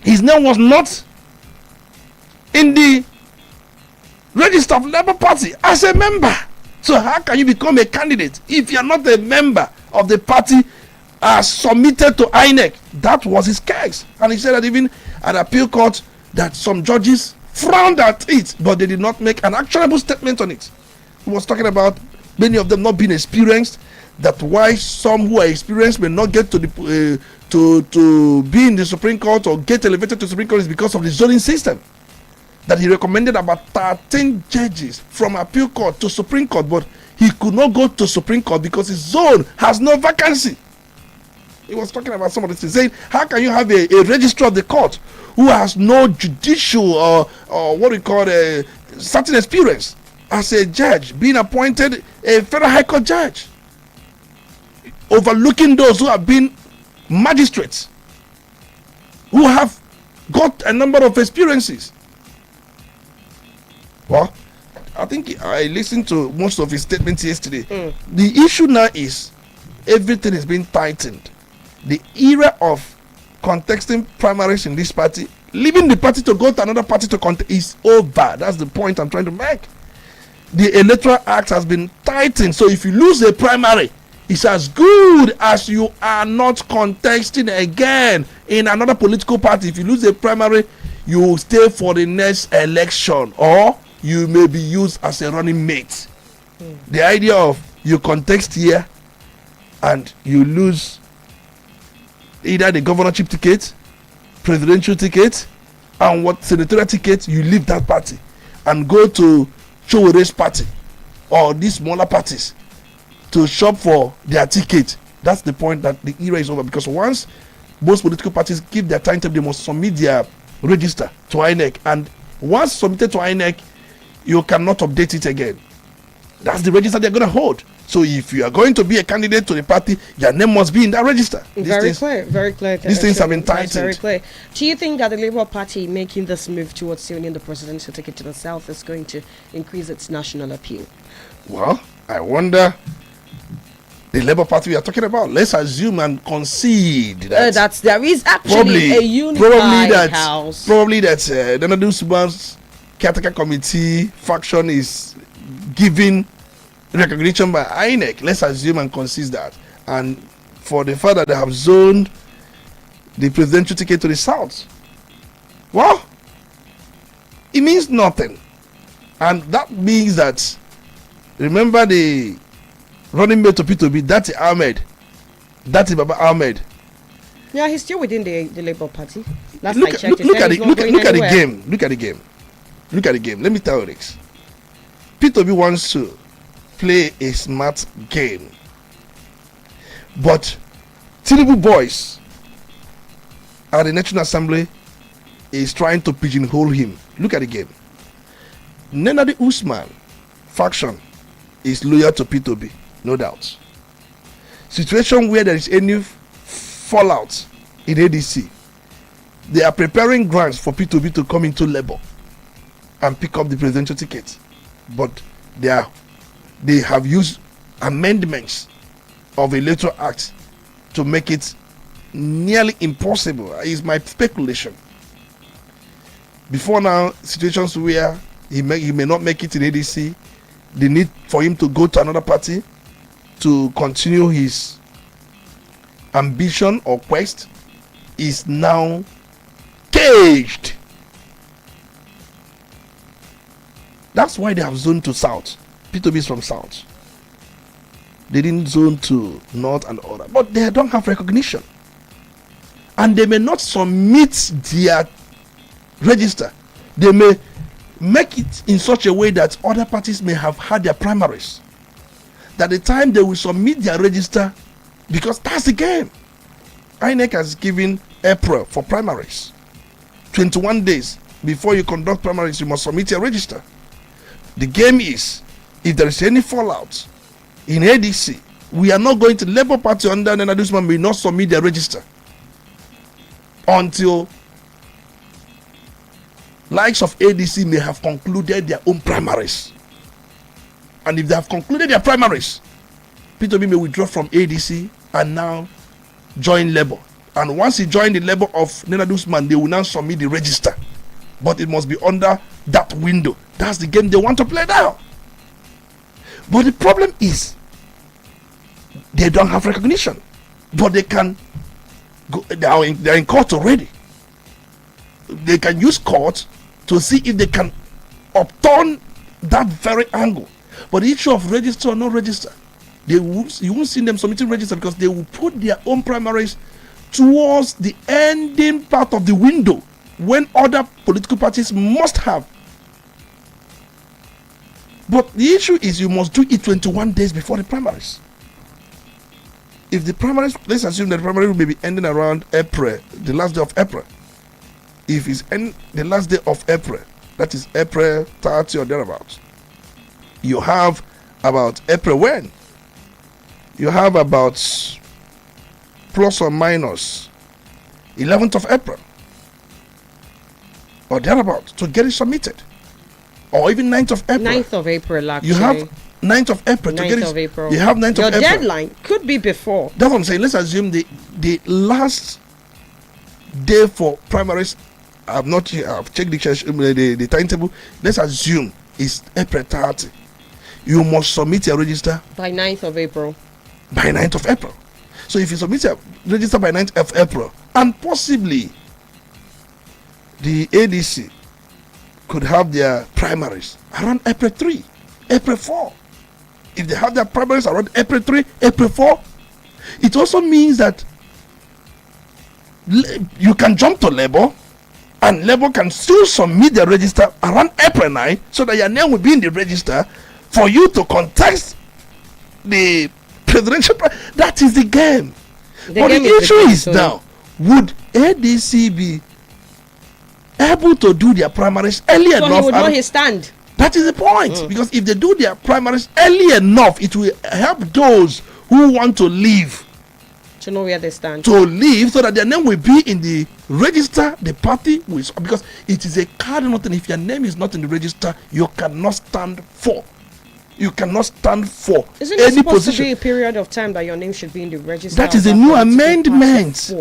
his name was not in the register of Labour Party as a member. So how can you become a candidate if you are not a member of the party as submitted to INEC? That was his case. And he said that even at appeal court, that some judges frowned at it, but they did not make an actionable statement on it. He was talking about many of them not being experienced, that why some who are experienced may not get to the to be in the Supreme Court or get elevated to the Supreme Court is because of the zoning system. That he recommended about 13 judges from appeal court to Supreme Court, but he could not go to Supreme Court because his zone has no vacancy. He was talking about some of this things, saying, how can you have a registrar of the court who has no judicial or what we call a certain experience as a judge, being appointed a federal high court judge, overlooking those who have been magistrates, who have got a number of experiences? Well, I think I listened to most of his statements yesterday. The issue now is everything is being tightened. The era of contesting primaries in this party, leaving the party to go to another party to contest, is over. That's the point I'm trying to make. The Electoral Act has been tightened. So if you lose a primary, it's as good as you are not contesting again in another political party. If you lose a primary, you stay for the next election, or you may be used as a running mate. The idea of you contest here and you lose either the governorship ticket, presidential ticket, and what senatorial ticket, you leave that party and go to Chowere's party or these smaller parties to shop for their ticket. That's the point, that the era is over, because once most political parties give their timetable, they must submit their register to INEC, and once submitted to INEC, you cannot update it again. That's the register they're going to hold. So if you are going to be a candidate to the party, your name must be in that register. Very clear. These things have been tightened. Very clear. Do you think that the Labour Party making this move towards sending the presidential ticket to the South is going to increase its national appeal? Well, I wonder. The Labour Party we are talking about, let's assume and concede that there is actually a unified house. Probably that Donald Suban's caretaker committee faction is giving recognition by INEC. Let's assume and concede that. And for the fact that they have zoned the presidential ticket to the South, well, it means nothing. And that means that, remember the running mate to P2B, Dati Baba Ahmed. Yeah, he's still within the Labour Party. Last Look I checked, at the game. Let me tell you this. P2B wants to play a smart game, but Tinubu boys at the National Assembly is trying to pigeonhole him. Look at the game. Nenadi Usman faction is loyal to P2B, no doubt. Situation where there is any fallout in ADC, they are preparing grants for P2B to come into Labour and pick up the presidential ticket, but they have used amendments of Electoral Act to make it nearly impossible, is my speculation. Before now, situations where he may not make it in ADC, the need for him to go to another party to continue his ambition or quest is now caged. That's why they have zoned to South. P2B is from South. They didn't zone to North and other, but they don't have recognition, and they may not submit their register. They may make it in such a way that other parties may have had their primaries, that the time they will submit their register, because that's the game. INEC has given April for primaries. 21 days before you conduct primaries, you must submit your register. The game is, if there is any fallout in ADC, we are not going to Labour Party under Nenadi Usman may not submit their register until likes of ADC may have concluded their own primaries. And if they have concluded their primaries, P2B may withdraw from ADC and now join Labour. And once he joined the Labour of Nenadi Usman, they will now submit the register. But it must be under that window. That's the game they want to play now. But the problem is, they don't have recognition. But they can go, they're in court already. They can use court to see if they can upturn that very angle. But the issue of register or no register, you won't see them submitting register, because they will put their own primaries towards the ending part of the window when other political parties must have. But the issue is, you must do it 21 days before the primaries. If the primaries, let's assume that the primary will be ending around April, the last day of April. If it's the last day of April, that is April 30 or thereabouts, you have about April when? You have about plus or minus 11th of April or thereabouts to get it submitted. Or even 9th of April. 9th of April, actually. You have 9th of April to get it. 9th of April. You have 9th Your of April. Your deadline could be before. That's what I'm saying. Let's assume the last day for primaries, I've checked the timetable. Let's assume it's April 30. You must submit your register by 9th of April. By 9th of April. So if you submit your register by 9th of April, and possibly the ADC could have their primaries around April 3, April 4. If they have their primaries around April 3, April 4, it also means that you can jump to Labour, and Labour can still submit their register around April 9, so that your name will be in the register for you to contest the presidential. That is the game. But the issue is now, would ADC be able to do their primaries early enough? So he would know his stand. That is the point. Because if they do their primaries early enough, it will help those who want to leave to know where they stand. To leave, so that their name will be in the register. The party will, because it is a cardinal thing. If your name is not in the register, you cannot stand for. You cannot stand for Isn't any it supposed position. to be a period of time that your name should be in the register? That is a new amendment.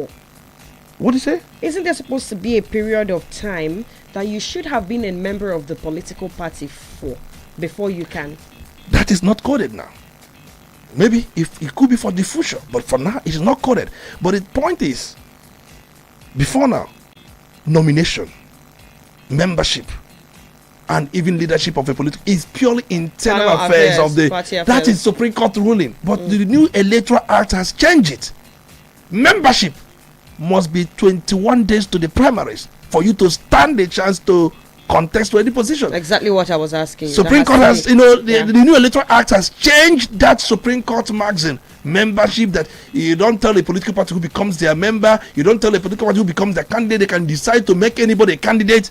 What do you say? Isn't there supposed to be a period of time that you should have been a member of the political party for before you can? That is not coded now. Maybe if it could be for the future, but for now it is not coded. But the point is, before now, nomination, membership, and even leadership of a political is purely internal affairs of the that is Supreme Court ruling. But the new Electoral Act has changed it. Membership must be 21 days to the primaries for you to stand a chance to contest to any position. Exactly what I was asking. Supreme Court has, the new Electoral Act has changed that Supreme Court magazine membership, that you don't tell a political party who becomes their member, you don't tell a political party who becomes their candidate, they can decide to make anybody a candidate.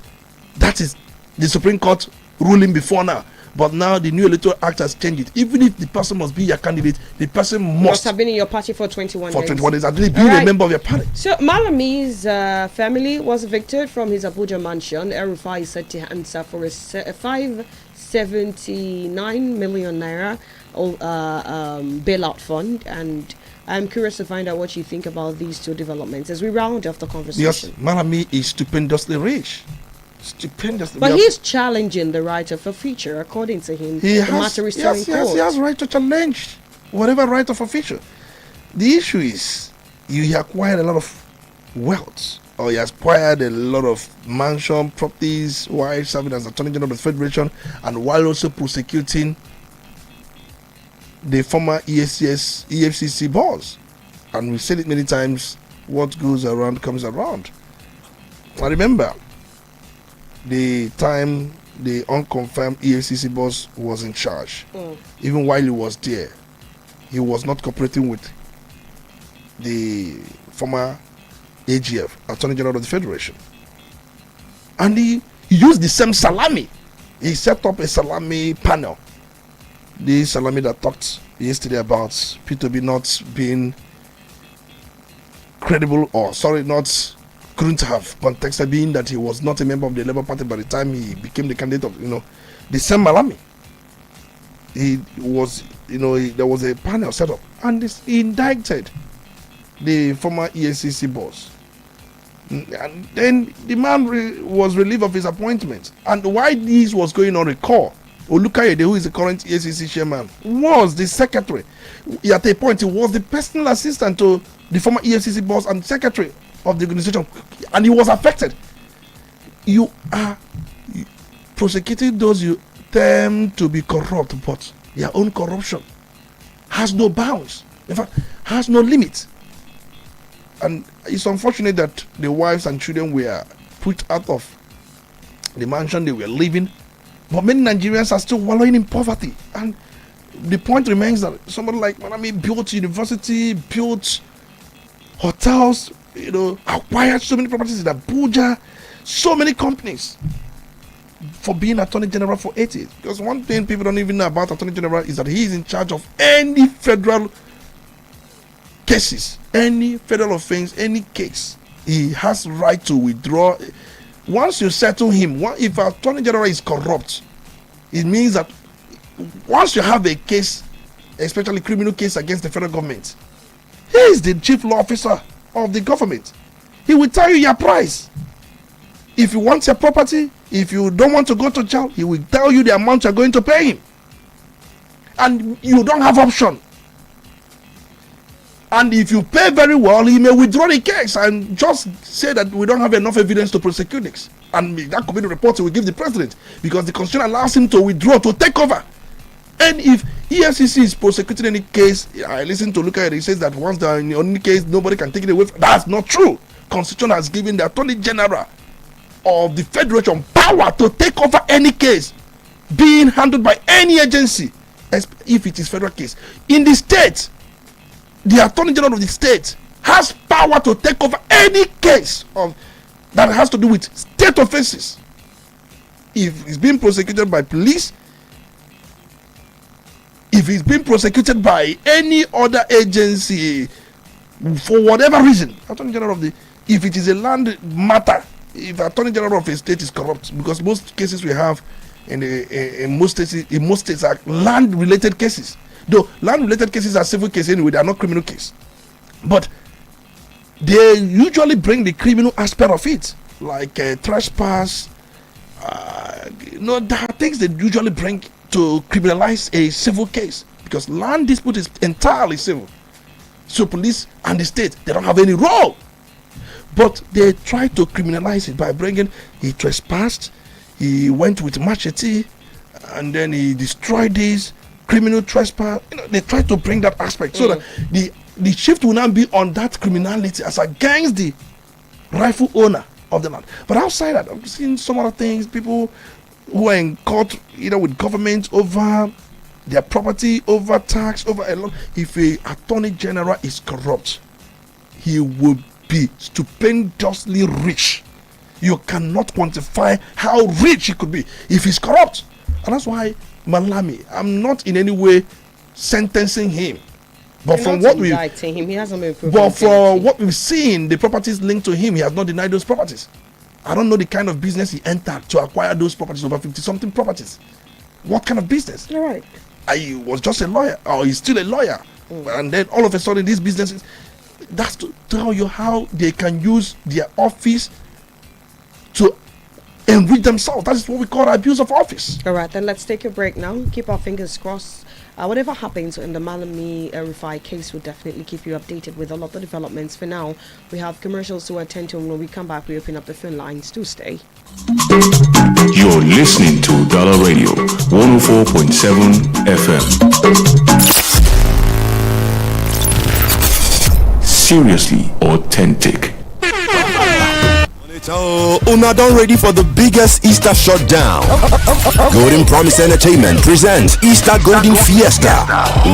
That is the Supreme Court ruling before now. But now the new Electoral Act has changed it. Even if the person must be your candidate, the person must have been in your party for 21 days. For 21 days, at least being a member of your party. So Malami's family was evicted from his Abuja mansion. El-Rufai is set to answer for a 579 million naira bailout fund. And I'm curious to find out what you think about these two developments as we round off the conversation. Yes, Malami is stupendously rich. But he's challenging the right of forfeiture, according to him. He has right to challenge whatever right of forfeiture. The issue is he acquired a lot of wealth, or he has acquired a lot of mansion properties while serving as Attorney General of the Federation, and while also prosecuting the former EFCC boss. And we've said it many times, what goes around comes around. I remember the time the unconfirmed EFCC boss was in charge. Even while he was there, he was not cooperating with the former AGF, Attorney General of the Federation. And he used the same salami. He set up a salami panel. The salami that talked yesterday about P2B not being credible, couldn't have contexted, being that he was not a member of the Labour Party by the time he became the candidate of, the same Malami. There was a panel set up, and he indicted the former EFCC boss. And then the man was relieved of his appointment. And why this was going on, recall, Olukayede, who is the current EFCC chairman, was the secretary. At a point, he was the personal assistant to the former EFCC boss and secretary of the organization, and he was affected. You are prosecuting those you term to be corrupt, but their own corruption has no bounds, in fact has no limit. And it's unfortunate that the wives and children were put out of the mansion they were living, but many Nigerians are still wallowing in poverty. And the point remains that somebody like Malami built university, built hotels, acquired so many properties in Abuja, so many companies, for being Attorney General for 8 years. Because one thing people don't even know about Attorney General is that he is in charge of any federal cases, any federal offense, any case. He has right to withdraw. Once you settle him, if Attorney General is corrupt, it means that once you have a case, especially criminal case against the federal government, he is the chief law officer of the government. He will tell you your price. If you want your property, if you don't want to go to jail, he will tell you the amount you're going to pay him. And you don't have option. And if you pay very well, he may withdraw the case and just say that we don't have enough evidence to prosecute this. And that could be the report he will give the president, because the constitution allows him to withdraw, to take over. And if EFCC is prosecuting any case, I listen to Luka, he says that once they're in any case, nobody can take it away. That's not true. Constitution has given the Attorney General of the Federation power to take over any case being handled by any agency, if it is federal case. In the state, the Attorney General of the state has power to take over any case that has to do with state offenses. If it's being prosecuted by police, if it's being prosecuted by any other agency for whatever reason, Attorney General if it is a land matter, if the Attorney General of a state is corrupt, because most cases we have in most states are land-related cases. Though land-related cases are civil cases anyway, they are not criminal cases. But they usually bring the criminal aspect of it, like trespass. There are things they usually bring to criminalize a civil case, because land dispute is entirely civil. So police and the state, they don't have any role. But they try to criminalize it by bringing, he trespassed, he went with machete, and then he destroyed this, criminal trespass. They try to bring that aspect so that the shift will now be on that criminality as against the rightful owner of the land. But outside that, I've seen some other things, people who are in court, with government over their property, over tax, over a lot. If a attorney general is corrupt, he will be stupendously rich. You cannot quantify how rich he could be if he's corrupt. And that's why Malami, I'm not in any way sentencing him. But from what we've seen, the properties linked to him, he has not denied those properties. I don't know the kind of business he entered to acquire those properties, over 50-something properties. What kind of business? You're right. I was just a lawyer, or he's still a lawyer. And then all of a sudden, these businesses, that's to tell you how they can use their office to enrich themselves. That is what we call abuse of office. All right, then let's take a break now. Keep our fingers crossed. Whatever happens in the Malami Rufai case, we'll definitely keep you updated with all of the developments. For now, we have commercials to attend to, and when we come back, we open up the phone lines. Do stay. You're listening to Udala Radio 104.7 FM. Seriously authentic. Una done ready for the biggest Easter shutdown. Golden Promise Entertainment presents Easter Golden Fiesta.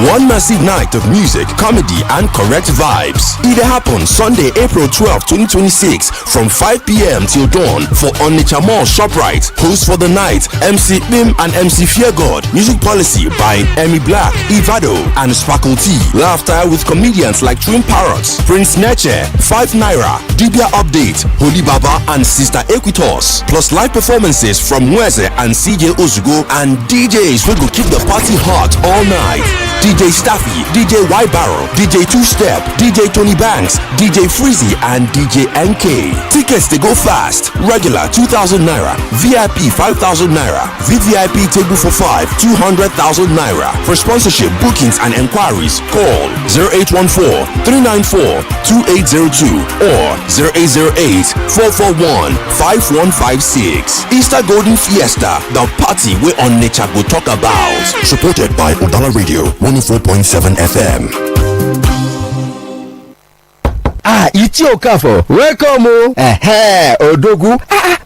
One massive night of music, comedy, and correct vibes. It happens Sunday, April 12, 2026 from 5 p.m. till dawn for Onitsha Mall ShopRite. Host for the night, MC Bim and MC Feargod. Music policy by Emmy Black, Ivado, and Sparkle T. Laughter with comedians like Twin Parrots, Prince Neche, 5 Naira, Dibia Update, Holy Baba, and Sister Equitos, plus live performances from Mweze and CJ Ozugo, and DJs who will keep the party hot all night. DJ Staffy, DJ White Barrel, DJ Two Step, DJ Tony Banks, DJ Freezy, and DJ NK. Tickets they go fast. Regular 2,000 Naira, VIP 5,000 Naira, VVIP table for 5, 200,000 Naira. For sponsorship, bookings, and enquiries, call 0814-394-2802 or 0808-441-5156. Easter Golden Fiesta, the party we on nature go talk about. Supported by Udala Radio 104.7 FM. It's your Okafo. Welcome. Odogu.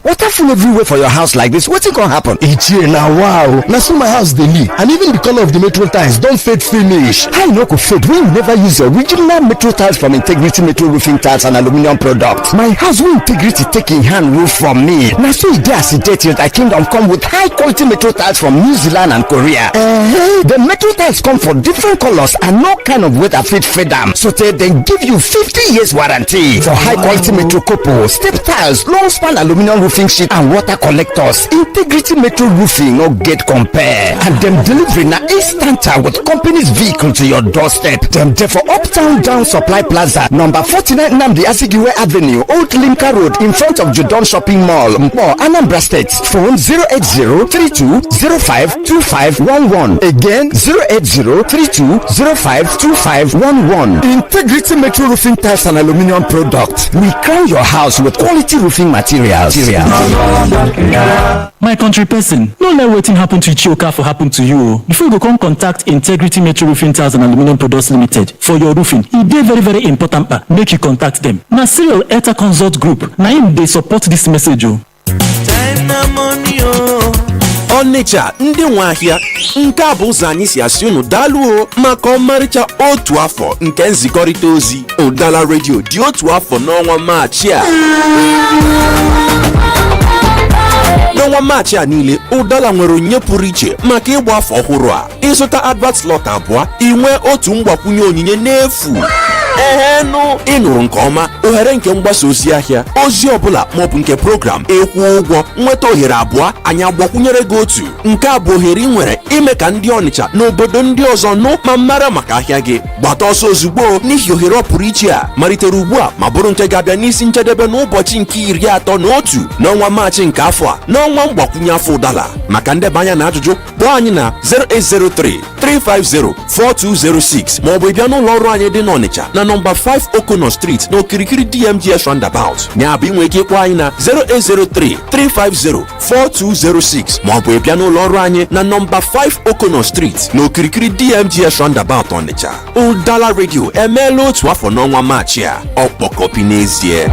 Water full everywhere for your house like this. What's it gonna happen? It's here now. Wow. Now see my house they leak. And even the color of the metro tiles don't fade finish. I know could fade when you never use the original metro tiles from Integrity Metro Roofing Tiles and Aluminium Products. My house will Integrity taking hand roof from me. Now so it does that I Kingdom come with high quality metro tiles from New Zealand and Korea. The metro tiles come for different colors and no kind of weather fit them. So they give you 50 years warranty for high quality metro couple, step tiles, long span aluminium roofing sheet and water collectors. Integrity Metro Roofing no get compare, and them delivery na instant with company's vehicle to your doorstep. Them there for Uptown Down Supply Plaza, number 49 Nnamdi Azikiwe Avenue, Old Limca Road, in front of Jodon Shopping Mall, Anambra State. Phone 080-3205-2511. Again 080-3205-2511. Integrity Metro Roofing Tiles and Aluminium Products. We crown your house with quality roofing materials. My country person, no let wetin happen to Ichioka for happen to you. Before you go come contact Integrity Metro Roofing Tiles and Aluminium Products Limited for your roofing. It dey very very important make you contact them. Na Serial Eta Consult Group, na im dey support this message. Time na money Onitsha ndị nwe ahịa nke a bụ ụzọ anyị si asị unu daalụ maka ọmarịcha otu afọ nke nzikọrịta ozi Udala Radio dị otu afọ n'ọnwa Maachị a. N'ọnwa Maachị a niile Udala nwere onyinye pụrụ iche maka ịgba afọ ọhụrụ a. Ịzụta advert slot abụọ inwe otu mgbakwunye onyinye n'efu. Ịnụrụ nke ọma, ohere nke mgbasa ozi ahịa ozi ọbụla maọbụ nke program ịkwụ ụgwọ nweta ohere abụọ anyị agbakwunyere gị otu. Nke a bụ ohere ị nwere ime ka ndị Ọnịcha n'obodo ndị ọzọ nụ ma mara maka ahịa gị. Gbata ọsọ ozugbo n'ihi ohere ọ pụrụ iche a malitere ugbu a ma bụrụ nke ga-abịa n'isi njedebe n'ụbọchị nke 31 n'ọnwa Maachị nke afọ a n'ọnwa mgbakwunye afọ Udala. Maka ndebanya na ajụjụ kpọọ anyị na 0803-350-4206 maọbụ ịbịa n'ụlọ ọrụ anyị dị n'Ọnịcha na nọmba 5 Okono Street n'okirikiri DMGS Roundabout. Ya bụ inwe ike ịkpọ anyị na 0803-350-4206 maọbụ ịbịa n'ụlọ ọrụ anyị na nọmba 5 Okono Street n'okirikiri DMGS Roundabout Ọnịcha. Udala Radio emeela otu afọ n'ọnwa Maachị a, ọkpọkọpi n'ezie.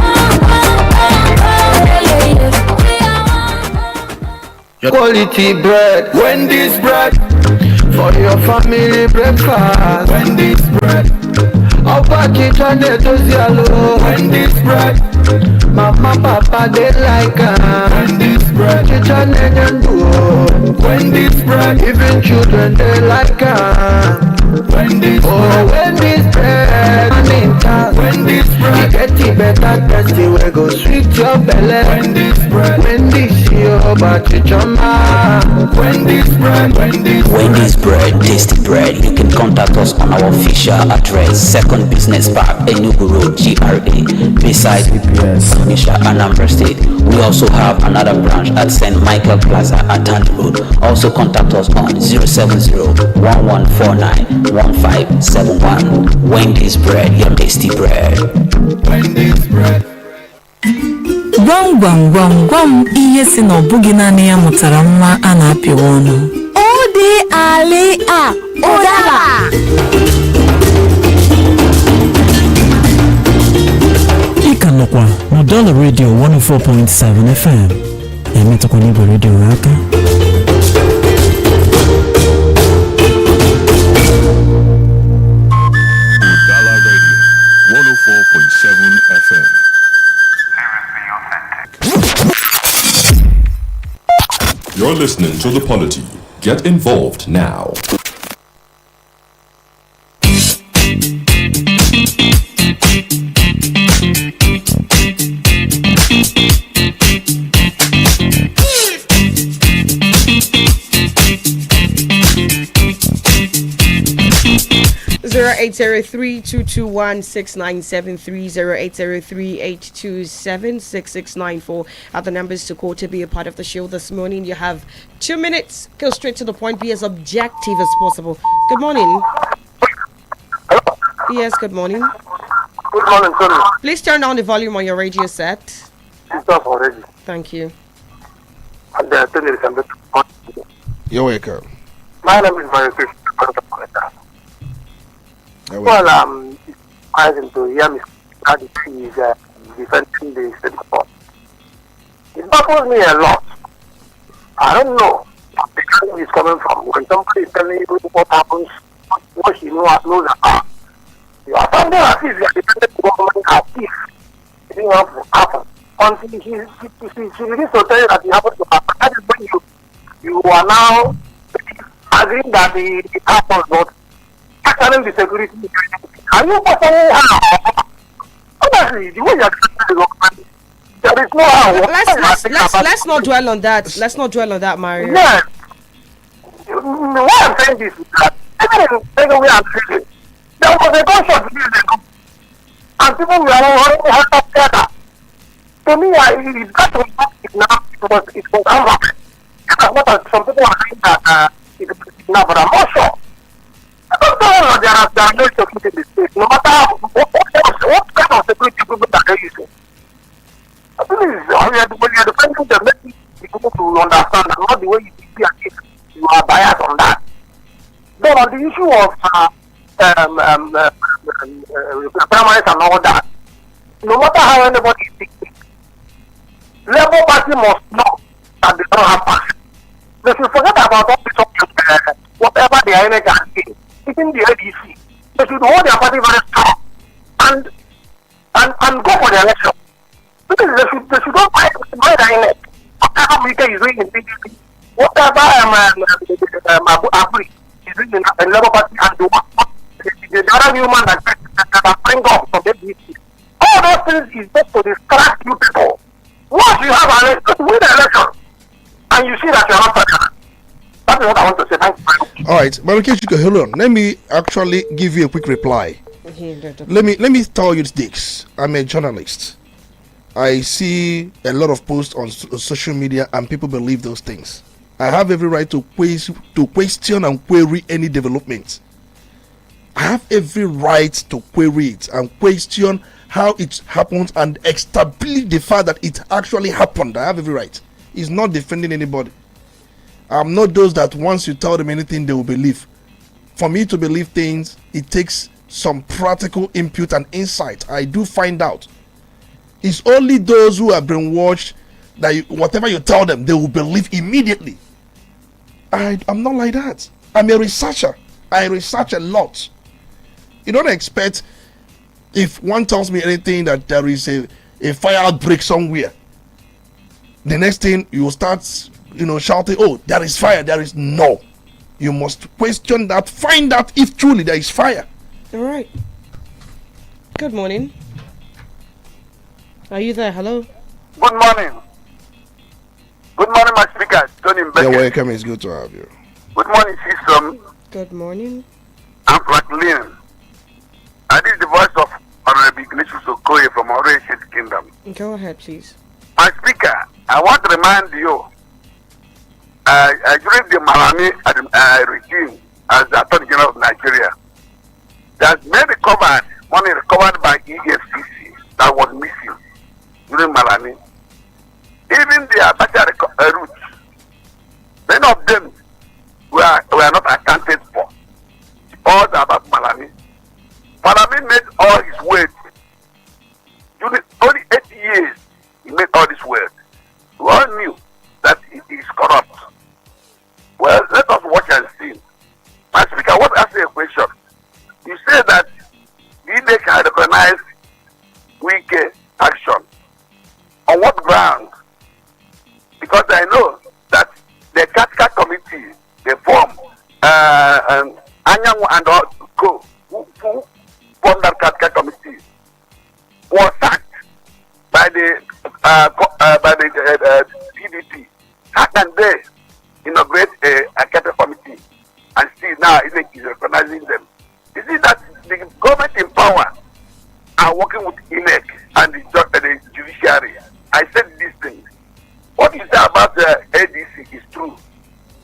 Quality bread, Wendy's bread. For your family breakfast, Wendy's bread. Opa chichane tozialo, Wendy's bread. Mama papa they like Wendy's bread. Chichane nyanduo, Wendy's bread. Even children they like Wendy's bread. Wendy's bread. Wendy's bread. Get it better, tasty we go sweet your belly. Wendy's bread. Wendy's your bachichama. Wendy's bread. Wendy's bread, tasty bread. You can contact us on our official address, Second Business Park, Enugu Road, GRA, beside BPS, Onitsha, Anambra State. We also have another branch at St. Michael Plaza at Tandy Road. Also contact us on 070-1149-1571. Wendy's bread, your tasty bread. Wendy's bread. Gwam gwam gwam gwam, ihe si na ọbụghị naanị ya mụtara nwa a na-apịwa ọnụ. Udala Udala. Ika nọkwa na Udala Radio 104.7 FM. Emetakwa n'igwe redio aka. Udala Radio 104.7 FM. You're listening to the Polity. Get involved now. Zero 0803-221-6973, are the numbers to call to be a part of the show this morning. You have 2 minutes. Go straight to the point. Be as objective as possible. Good morning. Yes, good morning. Good morning, Tony. Please turn down the volume on your radio set. It's off already. Thank you. And Tony, You're welcome. my name is Mario Chris. Well, it's surprising to hear me that he is defending the state court. It baffles me a lot. I don't know what the kind is coming from. When somebody is telling you what happens, what you knows about, you are sounding as if you are defending the government as if it didn't have to happen. Until she begins to tell you that it happened to happen. That is when you are now agreeing that it happens, but actually the security. Are you personally how? Honestly, the way you are defending the government, there is no how. Let's not dwell on that. Let's not dwell on that, Mario. Yes. Why I'm saying this is that even in the way I'm saying, there was a gunshot ago, and people were running out together. To me, it got to it now. It was unwrapped. Some people are saying that it's now, but I'm not sure. I don't know there are no security in the state. No matter what kind of security people that they're using. I think when you're defending them, let people to understand that not the way you see as if you are biased on that. Then on the issue of primaries and all that, no matter how anybody is thinking, Labour Party must know that they don't have passion. They should forget about all this whatever they are in a campaign, even the ADC. They should hold their party very strong and go for the election. Because they should not fight the INEC. Whatever Mika is doing in PDP, whatever Abri is doing in Labour Party, and the other human that bring up from the ADC. All those things is just to distract you people. Once you have an election, win the election, and you see that you are not better. That is what I want to say. Thank you very much. All right, Marikechuka, hold on. Let me actually give you a quick reply. Let me tell you this. I'm a journalist. I see a lot of posts on social media, and people believe those things. I have every right to question and query any development. I have every right to query it and question how it happens and establish the fact that it actually happened. I have every right. It's not defending anybody. I'm not those that once you tell them anything, they will believe. For me to believe things, it takes some practical input and insight. I do find out. It's only those who are brainwashed that whatever you tell them, they will believe immediately. I'm not like that. I'm a researcher. I research a lot. You don't expect if one tells me anything that there is a fire outbreak somewhere, the next thing you will start, shouting, oh, there is fire. There is no. You must question that, find out if truly there is fire. All right. Good morning. Are you there? Hello. Good morning. Good morning, my speaker, Tony Mbeke. You're welcome. It's good to have you. Good morning, system. Good morning. I'm Franklin. I did the voice of Honorable Ignatius Okoye from our Ancient Kingdom. Go ahead, please. My speaker, I want to remind you, during the Malami regime as the Attorney General of Nigeria, there's money recovered by EFCC that was missing during Malami. Even the Abacha route, many of them were not accounted for. All about Malami. Malami made all his weight. During only 8 years, he made all this weight. We all knew that he is corrupt. Well, let us watch and see. My speaker, I want to ask you a question. You say that the can recognize weak action. On what ground? Because I know that the Katka committee, they form Anyanwu and all who formed that Katka committee, was sacked by the PDP. How can they inaugurate a Katka committee and still now is recognizing them? You see that the government in power are working with INEC and the judiciary. I said these things. What you say about the ADC is true.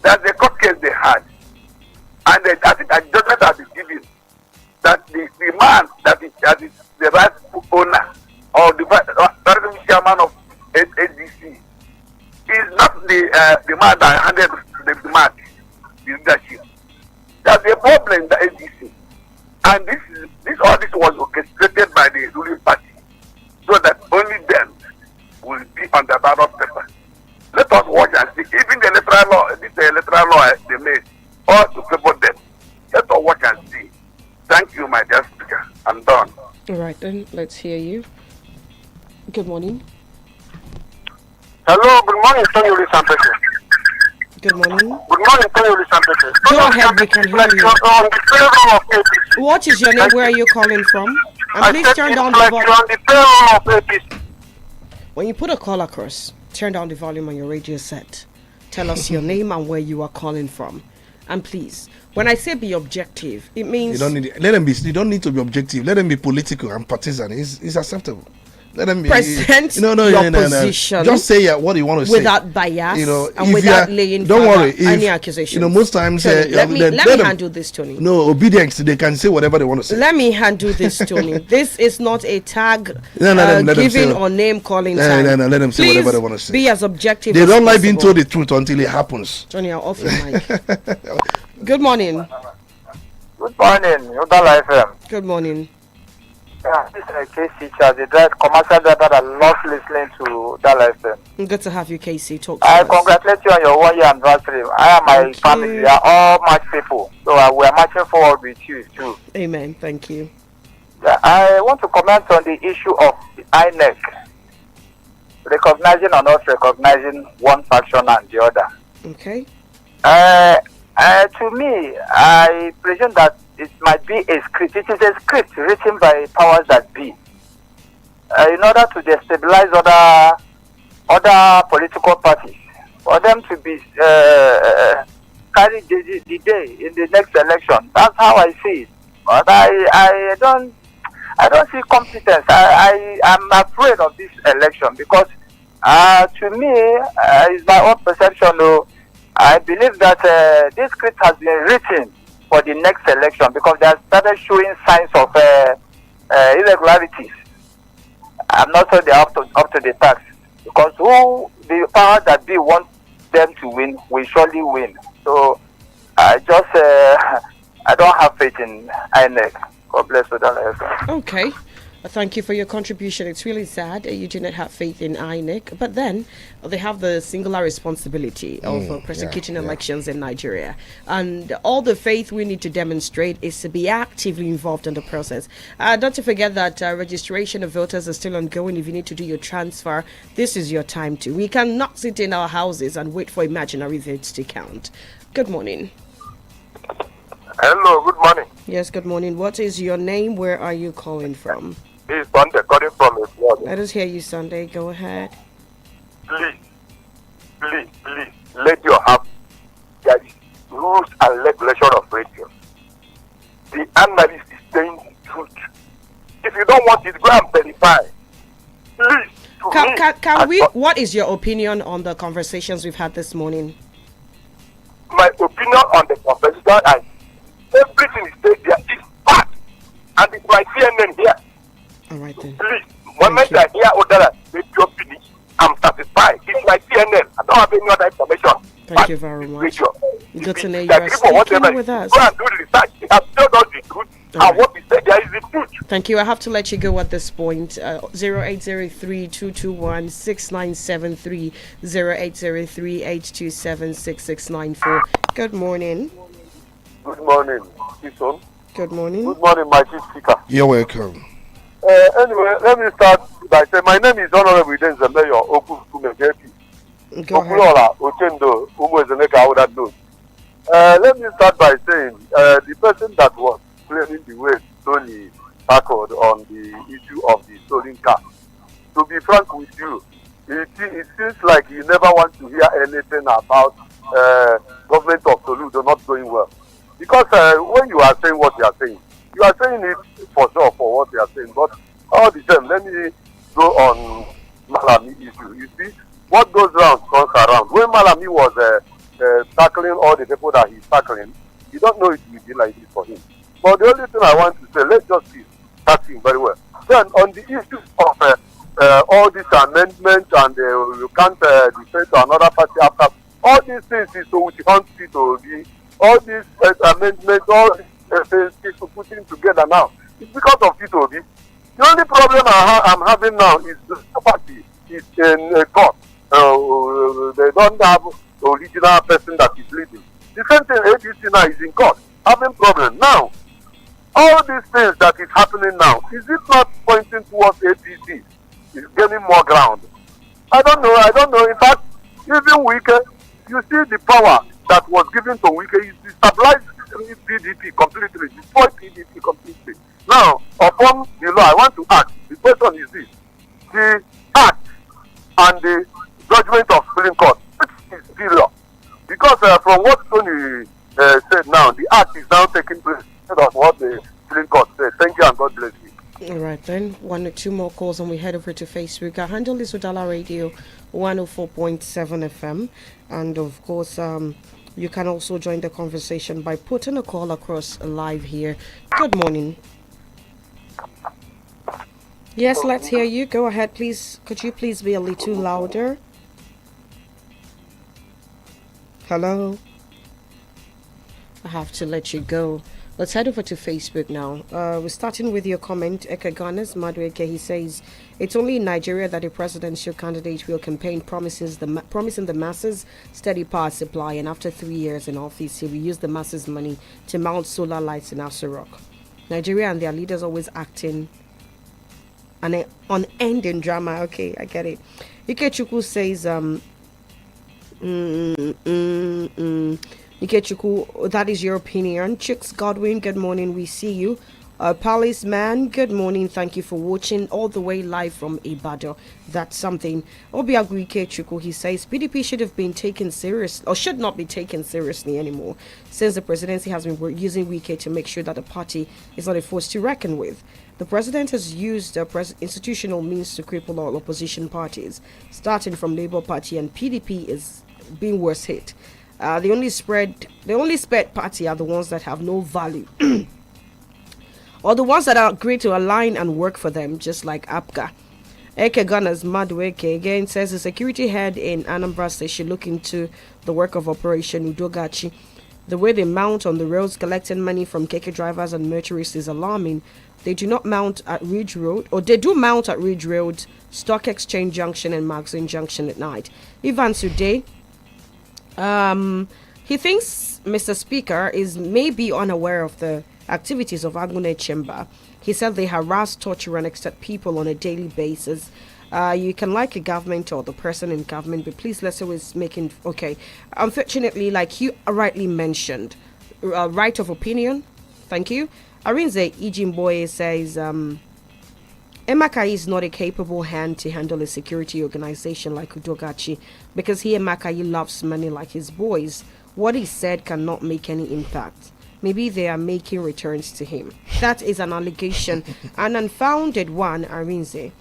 That's the court case they had. And I think a judgment has been given that the man that is the rightful owner or the chairman of ADC is not the man that handed the mark, the leadership. That's the problem in the ADC. And all this was orchestrated by the ruling party so that only them will be on the ballot paper. Let us watch and see. Even the electoral law they made, all to favor them. Let us watch and see. Thank you, my dear speaker. I'm done. All right, then, let's hear you. Good morning. Hello, good morning, Tony Olisampese. Good morning. Good morning, Tony Olisampese. Go ahead, we can hear you. On the payroll of APC. What is your name? Where are you calling from? And please turn down the volume. On the payroll of APC. When you put a call across, turn down the volume on your radio set. Tell us your name and where you are calling from. And please, when I say be objective, it means you don't need to be objective. Let them be political and partisan. It's acceptable. Let them be, present your position. Just say what you want to say without bias, and without laying any accusation. Most times let me handle this, Tony. No obedience. They can say whatever they want to say. Let me handle this, Tony. This is not a tag giving or name calling time. No, let them say whatever they want to say. Be as objective. They don't like being told the truth until it happens. Tony, I'll off your mic. Good morning. Good morning, Udala FM. Good morning. Yeah, this is a KC Charles, the commercial driver that loves listening to Udala FM. Good to have you, KC. Talk to us. Congratulate you on your 1 year anniversary. I and my family, we are all match people. So we are marching forward with you too. Amen. Thank you. Yeah, I want to comment on the issue of the INEC recognizing or not recognizing one faction and the other. Okay. To me, I presume that it might be a script. It is a script written by powers that be in order to destabilize other political parties, for them to be carry the day in the next election. That's how I see it. But I don't see competence. I'm afraid of this election because to me, it's my own perception though. I believe that this script has been written for the next election because they have started showing signs of irregularities. I'm not sure they are up to the task because who the power that be want them to win will surely win. So I don't have faith in INEC. God bless you. Okay. Thank you for your contribution. It's really sad you do not have faith in INEC, but then they have the singular responsibility of prosecuting elections in Nigeria. And all the faith we need to demonstrate is to be actively involved in the process. Don't to forget that registration of voters is still ongoing. If you need to do your transfer, this is your time to. We cannot sit in our houses and wait for imaginary votes to count. Good morning. Hello, good morning. Yes, good morning. What is your name? Where are you calling from? This is Sunday calling from a blog. Let us hear you, Sunday. Go ahead. Please, let your have. There is rules and regulation of radio. The analyst is saying the truth. If you don't want it, go and verify. Please. Can we? What is your opinion on the conversations we've had this morning? My opinion on the conversation and everything is said there is fact, and it's my CNN here. All right then. Please, moment I hear Udala, radio finish, I'm satisfied. It's my CNN. I don't have any other information. Thank you very much. Good to know you are speaking with us. Go and do the research. He has told us the truth. And what he said there is the truth. Thank you. I have to let you go at this point. 0803-221-6973, 0803-827-6694. Good morning. Good morning, Kison. Good morning. Good morning, my chief speaker. You're welcome. Anyway, let me start by saying my name is Honorable Denzel Mayor Okukume JP. Go ahead. Ochendo, let me start by saying the person that was claiming the way Tony tackled on the issue of the stolen car. To be frank with you, it seems like you never want to hear anything about government of Soludo not going well. Because when you are saying what you are saying it for sure for what you are saying. But all the same, let me go on Malami issue. You see, what goes round comes around. When Malami was tackling all the people that he's tackling, you don't know it will be like this for him. But the only thing I want to say, let's just see that thing very well. Then on the issue of all these amendments and you can't defend to another party after, all these things is so which hunt people be, all these amendments, all these things to putting together now, it's because of P2B. The only problem I'm having now is the party is in court. They don't have the original person that is leading. The same thing APC now is in court, having problem. Now, all these things that is happening now, is it not pointing towards APC? Is gaining more ground? I don't know. In fact, even Wike, you see the power that was given to Wike is stabilized PDP completely, destroyed PDP completely. Now, upon the law, I want to ask, the question is this: the act and the judgment of Supreme Court, which is serious? Because from what Tony said now, the act is now taking place instead of what the Supreme Court said. Thank you and God bless you. All right then, one or two more calls and we head over to Facebook. Our handle is Udala Radio 104.7 FM, and of course you can also join the conversation by putting a call across live here. Good morning. Yes, let's hear you. Go ahead, please. Could you please be a little louder? Hello? I have to let you go. Let's head over to Facebook now. We're starting with your comment. Ekaganas Madweke, he says, it's only in Nigeria that a presidential candidate will campaign promising the masses steady power supply, and after 3 years in office, he will use the masses' money to mount solar lights in Aso Rock. Nigeria and their leaders always acting an unending drama. Okay, I get it. Ikechukwu says, Ikechukwu, that is your opinion. Chicks Godwin, good morning, we see you. Palace Man, good morning, thank you for watching all the way live from Ibadan. That's something. Obiagu Ikechukwu, he says, PDP should have been taken seriously, or should not be taken seriously anymore, since the presidency has been using Wike to make sure that the party is not a force to reckon with. The president has used institutional means to cripple all opposition parties, starting from Labour Party, and PDP is being worse hit. The only spared party are the ones that have no value, or the ones that are agreed to align and work for them, just like APGA. Eke Gunners Madueke again says the security head in Anambra State should look into the work of Operation Udogachi. The way they mount on the roads collecting money from keke drivers and motorists is alarming. They do not mount at Ridge Road, or they do mount at Ridge Road, Stock Exchange Junction and Magazine Junction at night. Ivan Sude, he thinks Mr. Speaker is maybe unaware of the activities of Agune Chamber. He said they harass, torture, and extort people on a daily basis. You can like a government or the person in government, but please let's always making okay. Unfortunately, like you rightly mentioned, right of opinion. Thank you. Arinze Ijimboye says, Emaka is not a capable hand to handle a security organization like Udogachi because Emaka loves money like his boys. What he said cannot make any impact. Maybe they are making returns to him. That is an allegation, an unfounded one, Arinze.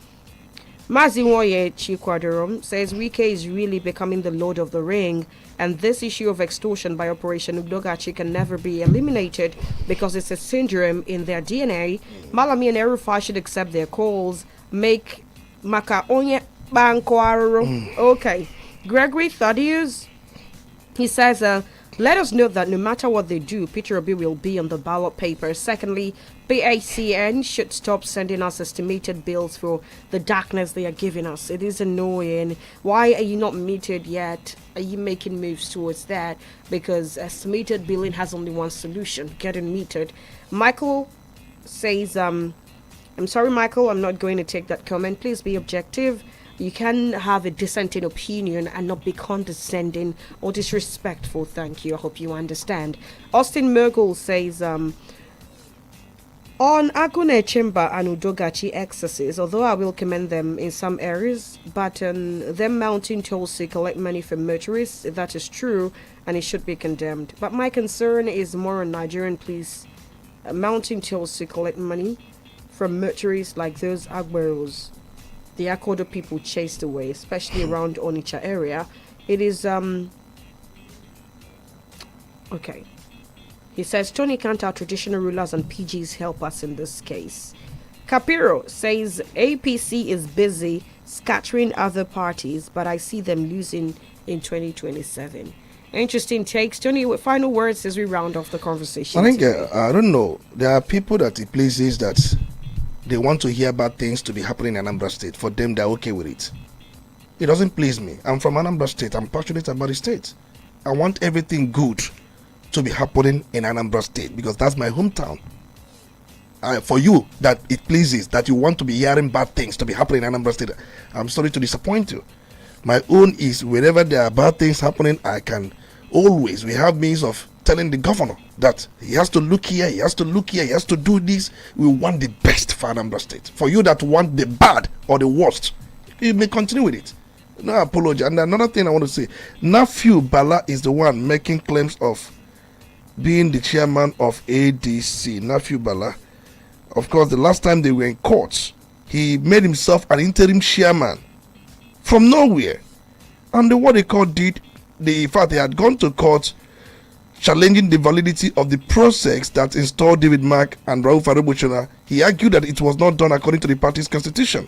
Mazinwoye Chikwadorum says Wike is really becoming the Lord of the Ring, and this issue of extortion by Operation Udogachi can never be eliminated because it's a syndrome in their DNA. Malami and Erufai should accept their calls. Make Maka Onye Bankwaro. Okay. Gregory Thaddeus, he says, let us note that no matter what they do, Peter Obi will be on the ballot paper. Secondly, BACN should stop sending us estimated bills for the darkness they are giving us. It is annoying. Why are you not metered yet? Are you making moves towards that? Because estimated billing has only one solution, getting metered. Michael says, I'm sorry, Michael, I'm not going to take that comment. Please be objective. You can have a dissenting opinion and not be condescending or disrespectful. Thank you. I hope you understand. Austin Mergel says, on Agune Chamber and Udogachi excesses, although I will commend them in some areas, but them mounting tolls to collect money from motorists, that is true and it should be condemned. But my concern is more on Nigerian police mounting tolls to collect money from motorists like those Agberos. The Akodo people chased away, especially around Onitsha area. It is okay. He says Tony can't our traditional rulers and PGs help us in this case. Capiro says APC is busy scattering other parties, but I see them losing in 2027. Interesting takes. Tony, with final words as we round off the conversation. I think I don't know. There are people that it pleases that they want to hear bad things to be happening in Anambra State. For them, they're okay with it. It doesn't please me. I'm from Anambra State. I'm passionate about the state. I want everything good to be happening in Anambra State because that's my hometown. For you, that it pleases, that you want to be hearing bad things to be happening in Anambra State, I'm sorry to disappoint you. My own is wherever there are bad things happening, we have means of telling the governor that he has to look here, he has to look here, he has to do this. We want the best for Anambra State. For you that want the bad or the worst, you may continue with it. No apology. And another thing I want to say, Nephew Bala is the one making claims of being the chairman of ADC. Nephew Bala, of course, the last time they were in court, he made himself an interim chairman from nowhere. And what they called in fact, they had gone to court challenging the validity of the process that installed David Mark and Rauf Arobochona. He argued that it was not done according to the party's constitution.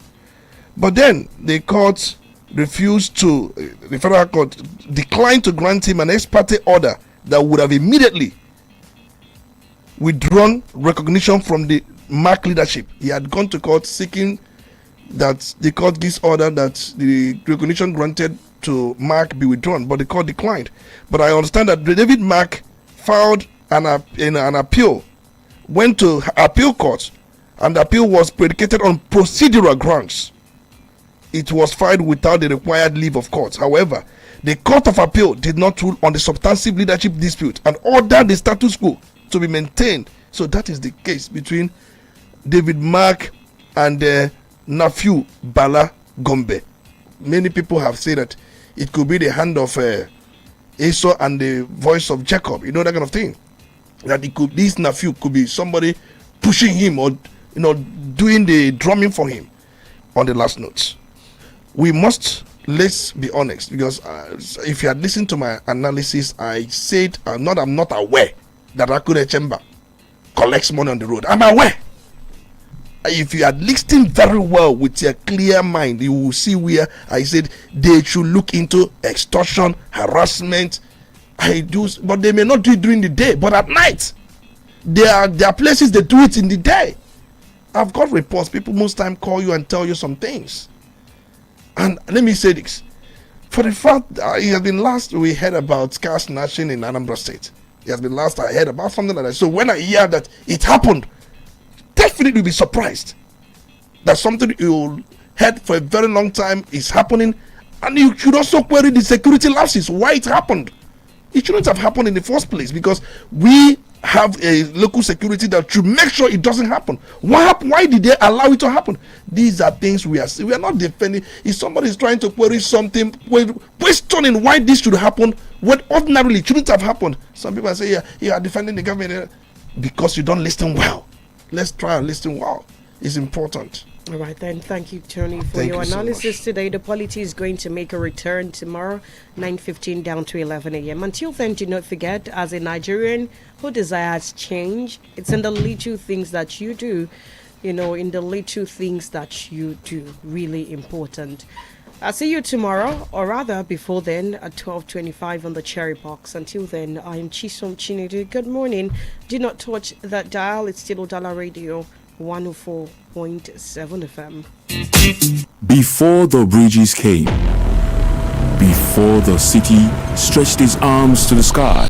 But then the court refused to, the federal court declined to grant him an ex parte order that would have immediately withdrawn recognition from the Mark leadership. He had gone to court seeking that the court gives order that the recognition granted to Mark be withdrawn, but the court declined. But I understand that David Mark filed an appeal, went to appeal court, and the appeal was predicated on procedural grounds. It was filed without the required leave of court. However, the Court of Appeal did not rule on the substantive leadership dispute and ordered the status quo to be maintained. So that is the case between David Mark and Nephew Bala Gombe. Many people have said that it could be the hand of Esau and the voice of Jacob, that kind of thing. That this nephew could be somebody pushing him or doing the drumming for him. On the last notes, let's be honest, because if you had listened to my analysis, I said I'm not aware that Akure Chamber collects money on the road. I'm aware. If you had listened very well with your clear mind, you will see where I said they should look into extortion, harassment, I do, but they may not do it during the day, but at night. There are places they do it in the day. I've got reports. People most time call you and tell you some things. And let me say this. For the fact that it has been last we heard about car snatching in Anambra State. It has been last I heard about something like that. So when I hear that it happened, definitely be surprised that something you heard for a very long time is happening. And you should also query the security lapses, why it happened. It shouldn't have happened in the first place, because we have a local security that should make sure it doesn't happen. Why did they allow it to happen? These are things we are not defending. If somebody is trying to query something, questioning why this should happen, when ordinarily it shouldn't have happened. Some people say, yeah, you are defending the government because you don't listen well. Let's try and listen well. It's important. All right, then. Thank you, Tony, for your analysis today. The Polity is going to make a return tomorrow, 9:15 down to 11 a.m. Until then, do not forget, as a Nigerian who desires change, it's in the little things that you do, in the little things that you do, really important. I'll see you tomorrow, or rather before then, at 12:25 on the Cherry Box. Until then, I am Chisom Chinedu. Good morning. Do not touch that dial. It's still Udala Radio 104.7 FM. Before the bridges came, before the city stretched its arms to the sky,